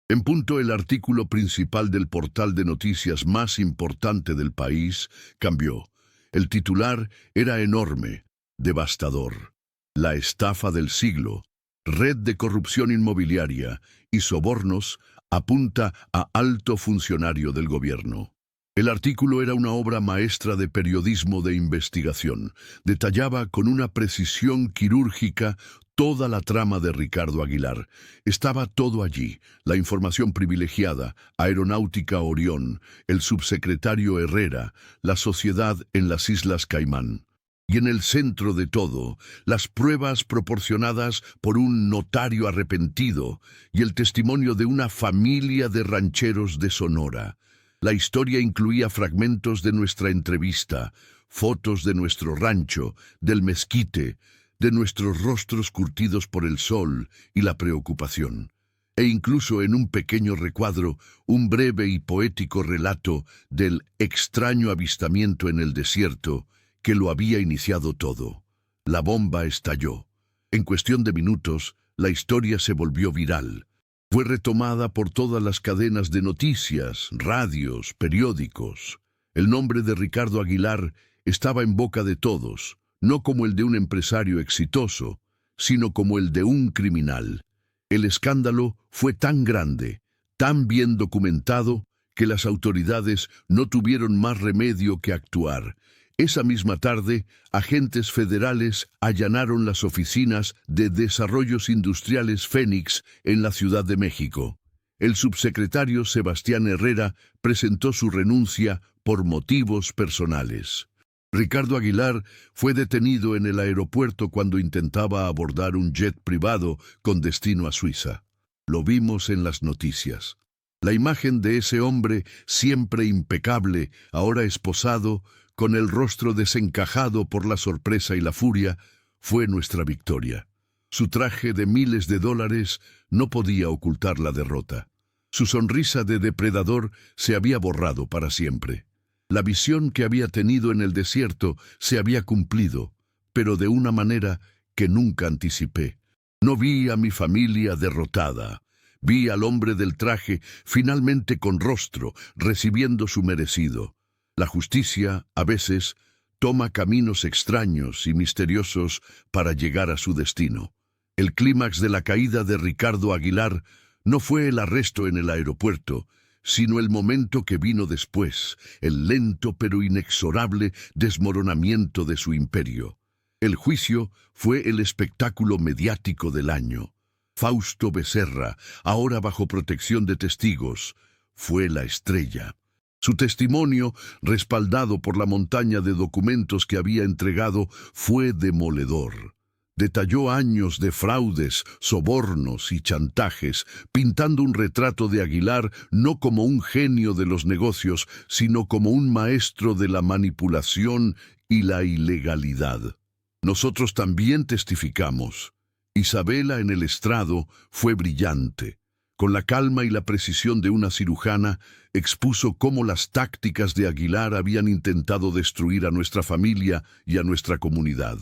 Speaker 1: En punto, el artículo principal del portal de noticias más importante del país cambió. El titular era enorme, devastador. «La estafa del siglo, red de corrupción inmobiliaria y sobornos apunta a alto funcionario del gobierno». El artículo era una obra maestra de periodismo de investigación. Detallaba con una precisión quirúrgica toda la trama de Ricardo Aguilar. Estaba todo allí: la información privilegiada, Aeronáutica Orión, el subsecretario Herrera, la sociedad en las Islas Caimán. Y en el centro de todo, las pruebas proporcionadas por un notario arrepentido y el testimonio de una familia de rancheros de Sonora. La historia incluía fragmentos de nuestra entrevista, fotos de nuestro rancho, del mezquite, de nuestros rostros curtidos por el sol y la preocupación. E incluso en un pequeño recuadro, un breve y poético relato del extraño avistamiento en el desierto que lo había iniciado todo. La bomba estalló. En cuestión de minutos, la historia se volvió viral. Fue retomada por todas las cadenas de noticias, radios, periódicos. El nombre de Ricardo Aguilar estaba en boca de todos, no como el de un empresario exitoso, sino como el de un criminal. El escándalo fue tan grande, tan bien documentado, que las autoridades no tuvieron más remedio que actuar. Esa misma tarde, agentes federales allanaron las oficinas de Desarrollos Industriales Fénix en la Ciudad de México. El subsecretario Sebastián Herrera presentó su renuncia por motivos personales. Ricardo Aguilar fue detenido en el aeropuerto cuando intentaba abordar un jet privado con destino a Suiza. Lo vimos en las noticias. La imagen de ese hombre, siempre impecable, ahora esposado, con el rostro desencajado por la sorpresa y la furia, fue nuestra victoria. Su traje de miles de dólares no podía ocultar la derrota. Su sonrisa de depredador se había borrado para siempre. La visión que había tenido en el desierto se había cumplido, pero de una manera que nunca anticipé. No vi a mi familia derrotada. Vi al hombre del traje finalmente con rostro, recibiendo su merecido. La justicia, a veces, toma caminos extraños y misteriosos para llegar a su destino. El clímax de la caída de Ricardo Aguilar no fue el arresto en el aeropuerto, sino el momento que vino después, el lento pero inexorable desmoronamiento de su imperio. El juicio fue el espectáculo mediático del año. Fausto Becerra, ahora bajo protección de testigos, fue la estrella. Su testimonio, respaldado por la montaña de documentos que había entregado, fue demoledor. Detalló años de fraudes, sobornos y chantajes, pintando un retrato de Aguilar no como un genio de los negocios, sino como un maestro de la manipulación y la ilegalidad. Nosotros también testificamos. Isabela en el estrado fue brillante. Con la calma y la precisión de una cirujana, expuso cómo las tácticas de Aguilar habían intentado destruir a nuestra familia y a nuestra comunidad.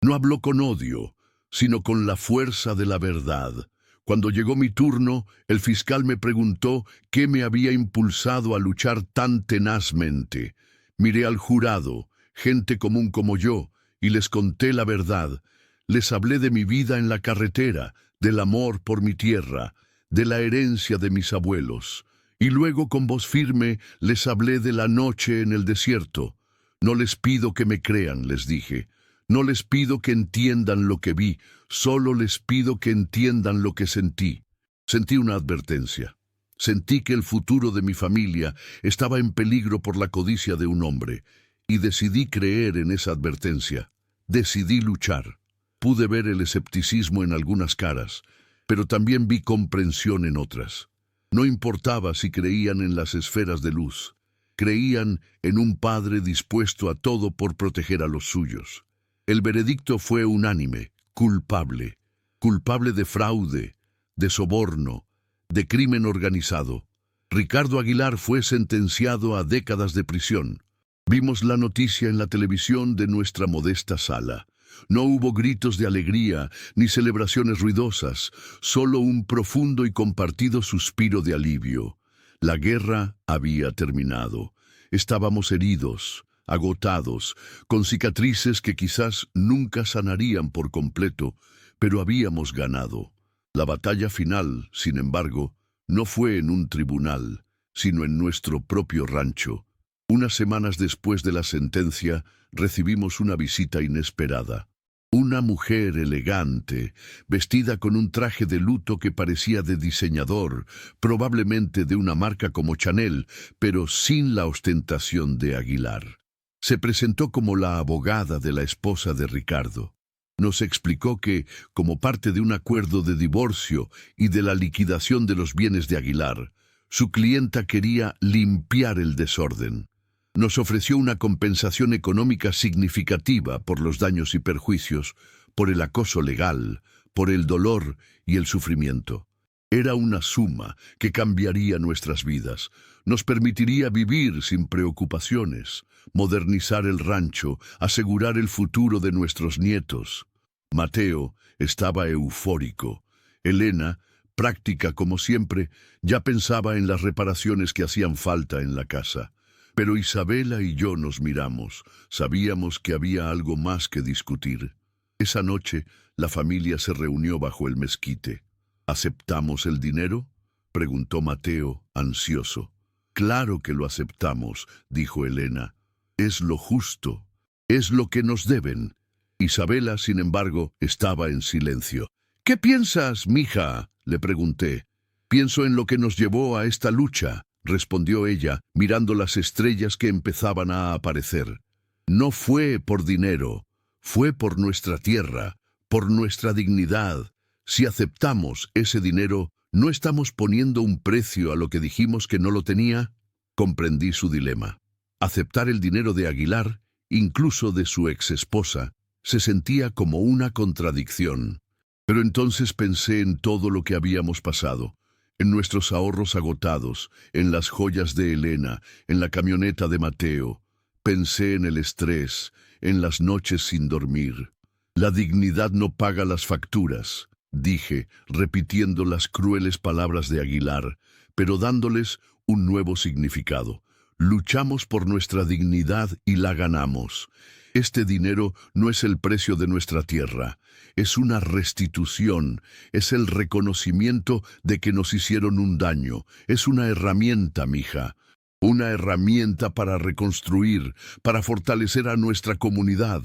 Speaker 1: No habló con odio, sino con la fuerza de la verdad. Cuando llegó mi turno, el fiscal me preguntó qué me había impulsado a luchar tan tenazmente. Miré al jurado, gente común como yo, y les conté la verdad. Les hablé de mi vida en la carretera, del amor por mi tierra, de la herencia de mis abuelos. Y luego con voz firme les hablé de la noche en el desierto. No les pido que me crean, les dije. No les pido que entiendan lo que vi, solo les pido que entiendan lo que sentí. Sentí una advertencia. Sentí que el futuro de mi familia estaba en peligro por la codicia de un hombre, y decidí creer en esa advertencia. Decidí luchar. Pude ver el escepticismo en algunas caras, pero también vi comprensión en otras. No importaba si creían en las esferas de luz. Creían en un padre dispuesto a todo por proteger a los suyos. El veredicto fue unánime, culpable. Culpable de fraude, de soborno, de crimen organizado. Ricardo Aguilar fue sentenciado a décadas de prisión. Vimos la noticia en la televisión de nuestra modesta sala. No hubo gritos de alegría ni celebraciones ruidosas, solo un profundo y compartido suspiro de alivio. La guerra había terminado. Estábamos heridos, agotados, con cicatrices que quizás nunca sanarían por completo, pero habíamos ganado. La batalla final, sin embargo, no fue en un tribunal, sino en nuestro propio rancho. Unas semanas después de la sentencia, recibimos una visita inesperada. Una mujer elegante, vestida con un traje de luto que parecía de diseñador, probablemente de una marca como Chanel, pero sin la ostentación de Aguilar. Se presentó como la abogada de la esposa de Ricardo. Nos explicó que, como parte de un acuerdo de divorcio y de la liquidación de los bienes de Aguilar, su clienta quería limpiar el desorden. Nos ofreció una compensación económica significativa por los daños y perjuicios, por el acoso legal, por el dolor y el sufrimiento. Era una suma que cambiaría nuestras vidas, nos permitiría vivir sin preocupaciones, modernizar el rancho, asegurar el futuro de nuestros nietos. Mateo estaba eufórico. Elena, práctica como siempre, ya pensaba en las reparaciones que hacían falta en la casa. Pero Isabela y yo nos miramos. Sabíamos que había algo más que discutir. Esa noche, la familia se reunió bajo el mezquite. ¿Aceptamos el dinero?, preguntó Mateo, ansioso. Claro que lo aceptamos, dijo Elena. Es lo justo. Es lo que nos deben. Isabela, sin embargo, estaba en silencio. ¿Qué piensas, mija?, le pregunté. Pienso en lo que nos llevó a esta lucha, respondió ella, mirando las estrellas que empezaban a aparecer. No fue por dinero, fue por nuestra tierra, por nuestra dignidad. Si aceptamos ese dinero, ¿no estamos poniendo un precio a lo que dijimos que no lo tenía? Comprendí su dilema. Aceptar el dinero de Aguilar, incluso de su exesposa, se sentía como una contradicción. Pero entonces pensé en todo lo que habíamos pasado, en nuestros ahorros agotados, en las joyas de Elena, en la camioneta de Mateo. Pensé en el estrés, en las noches sin dormir. La dignidad no paga las facturas, dije, repitiendo las crueles palabras de Aguilar, pero dándoles un nuevo significado. Luchamos por nuestra dignidad y la ganamos. Este dinero no es el precio de nuestra tierra, es una restitución, es el reconocimiento de que nos hicieron un daño, es una herramienta, mija. Una herramienta para reconstruir, para fortalecer a nuestra comunidad,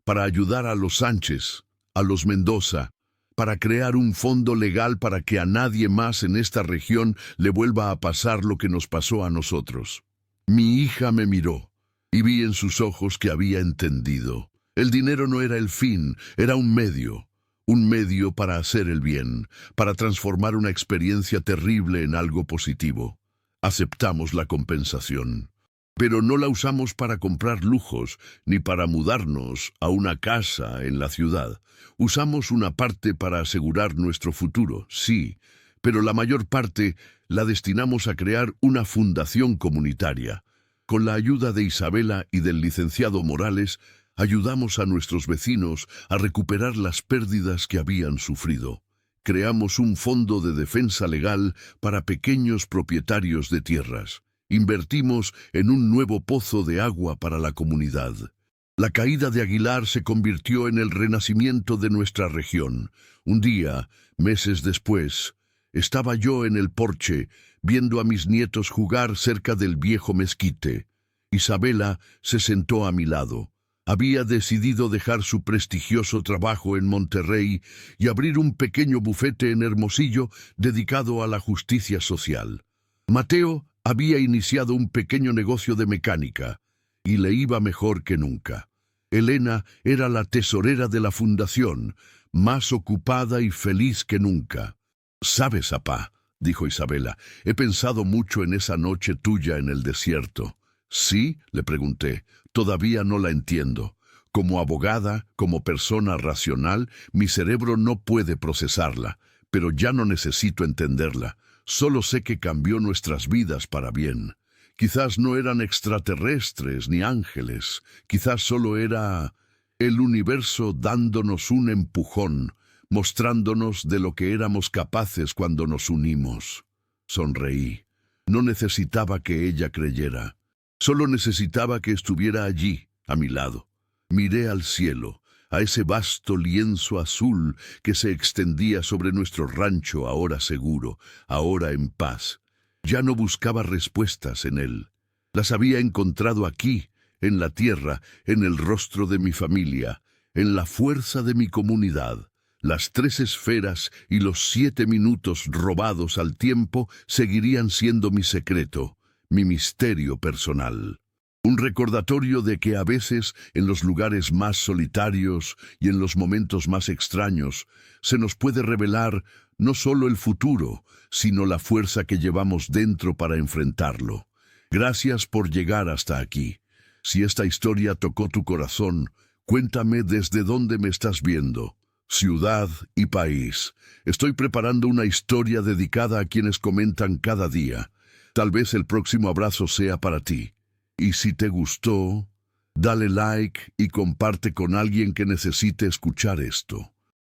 Speaker 1: para ayudar a los Sánchez, a los Mendoza, para crear un fondo legal para que a nadie más en esta región le vuelva a pasar lo que nos pasó a nosotros. Mi hija me miró y vi en sus ojos que había entendido. El dinero no era el fin, era un medio para hacer el bien, para transformar una experiencia terrible en algo positivo. Aceptamos la compensación, pero no la usamos para comprar lujos ni para mudarnos a una casa en la ciudad. Usamos una parte para asegurar nuestro futuro, sí, pero la mayor parte la destinamos a crear una fundación comunitaria. Con la ayuda de Isabela y del licenciado Morales, ayudamos a nuestros vecinos a recuperar las pérdidas que habían sufrido. Creamos un fondo de defensa legal para pequeños propietarios de tierras. Invertimos en un nuevo pozo de agua para la comunidad. La caída de Aguilar se convirtió en el renacimiento de nuestra región. Un día, meses después, estaba yo en el porche, viendo a mis nietos jugar cerca del viejo mezquite. Isabela se sentó a mi lado. Había decidido dejar su prestigioso trabajo en Monterrey y abrir un pequeño bufete en Hermosillo dedicado a la justicia social. Mateo había iniciado un pequeño negocio de mecánica y le iba mejor que nunca. Elena era la tesorera de la fundación, más ocupada y feliz que nunca. «Sabes, papá», dijo Isabela, «he pensado mucho en esa noche tuya en el desierto». «¿Sí?», le pregunté. «Todavía no la entiendo. Como abogada, como persona racional, mi cerebro no puede procesarla, pero ya no necesito entenderla. Solo sé que cambió nuestras vidas para bien. Quizás no eran extraterrestres ni ángeles, quizás solo era el universo dándonos un empujón, mostrándonos de lo que éramos capaces cuando nos unimos». Sonreí. No necesitaba que ella creyera. Solo necesitaba que estuviera allí, a mi lado. Miré al cielo, a ese vasto lienzo azul que se extendía sobre nuestro rancho ahora seguro, ahora en paz. Ya no buscaba respuestas en él. Las había encontrado aquí, en la tierra, en el rostro de mi familia, en la fuerza de mi comunidad. Las 3 esferas y los 7 minutos robados al tiempo seguirían siendo mi secreto, mi misterio personal. Un recordatorio de que a veces, en los lugares más solitarios y en los momentos más extraños, se nos puede revelar no solo el futuro, sino la fuerza que llevamos dentro para enfrentarlo. Gracias por llegar hasta aquí. Si esta historia tocó tu corazón, cuéntame desde dónde me estás viendo. Ciudad y país. Estoy preparando una historia dedicada a quienes comentan cada día. Tal vez el próximo abrazo sea para ti. Y si te gustó, dale like y comparte con alguien que necesite escuchar esto.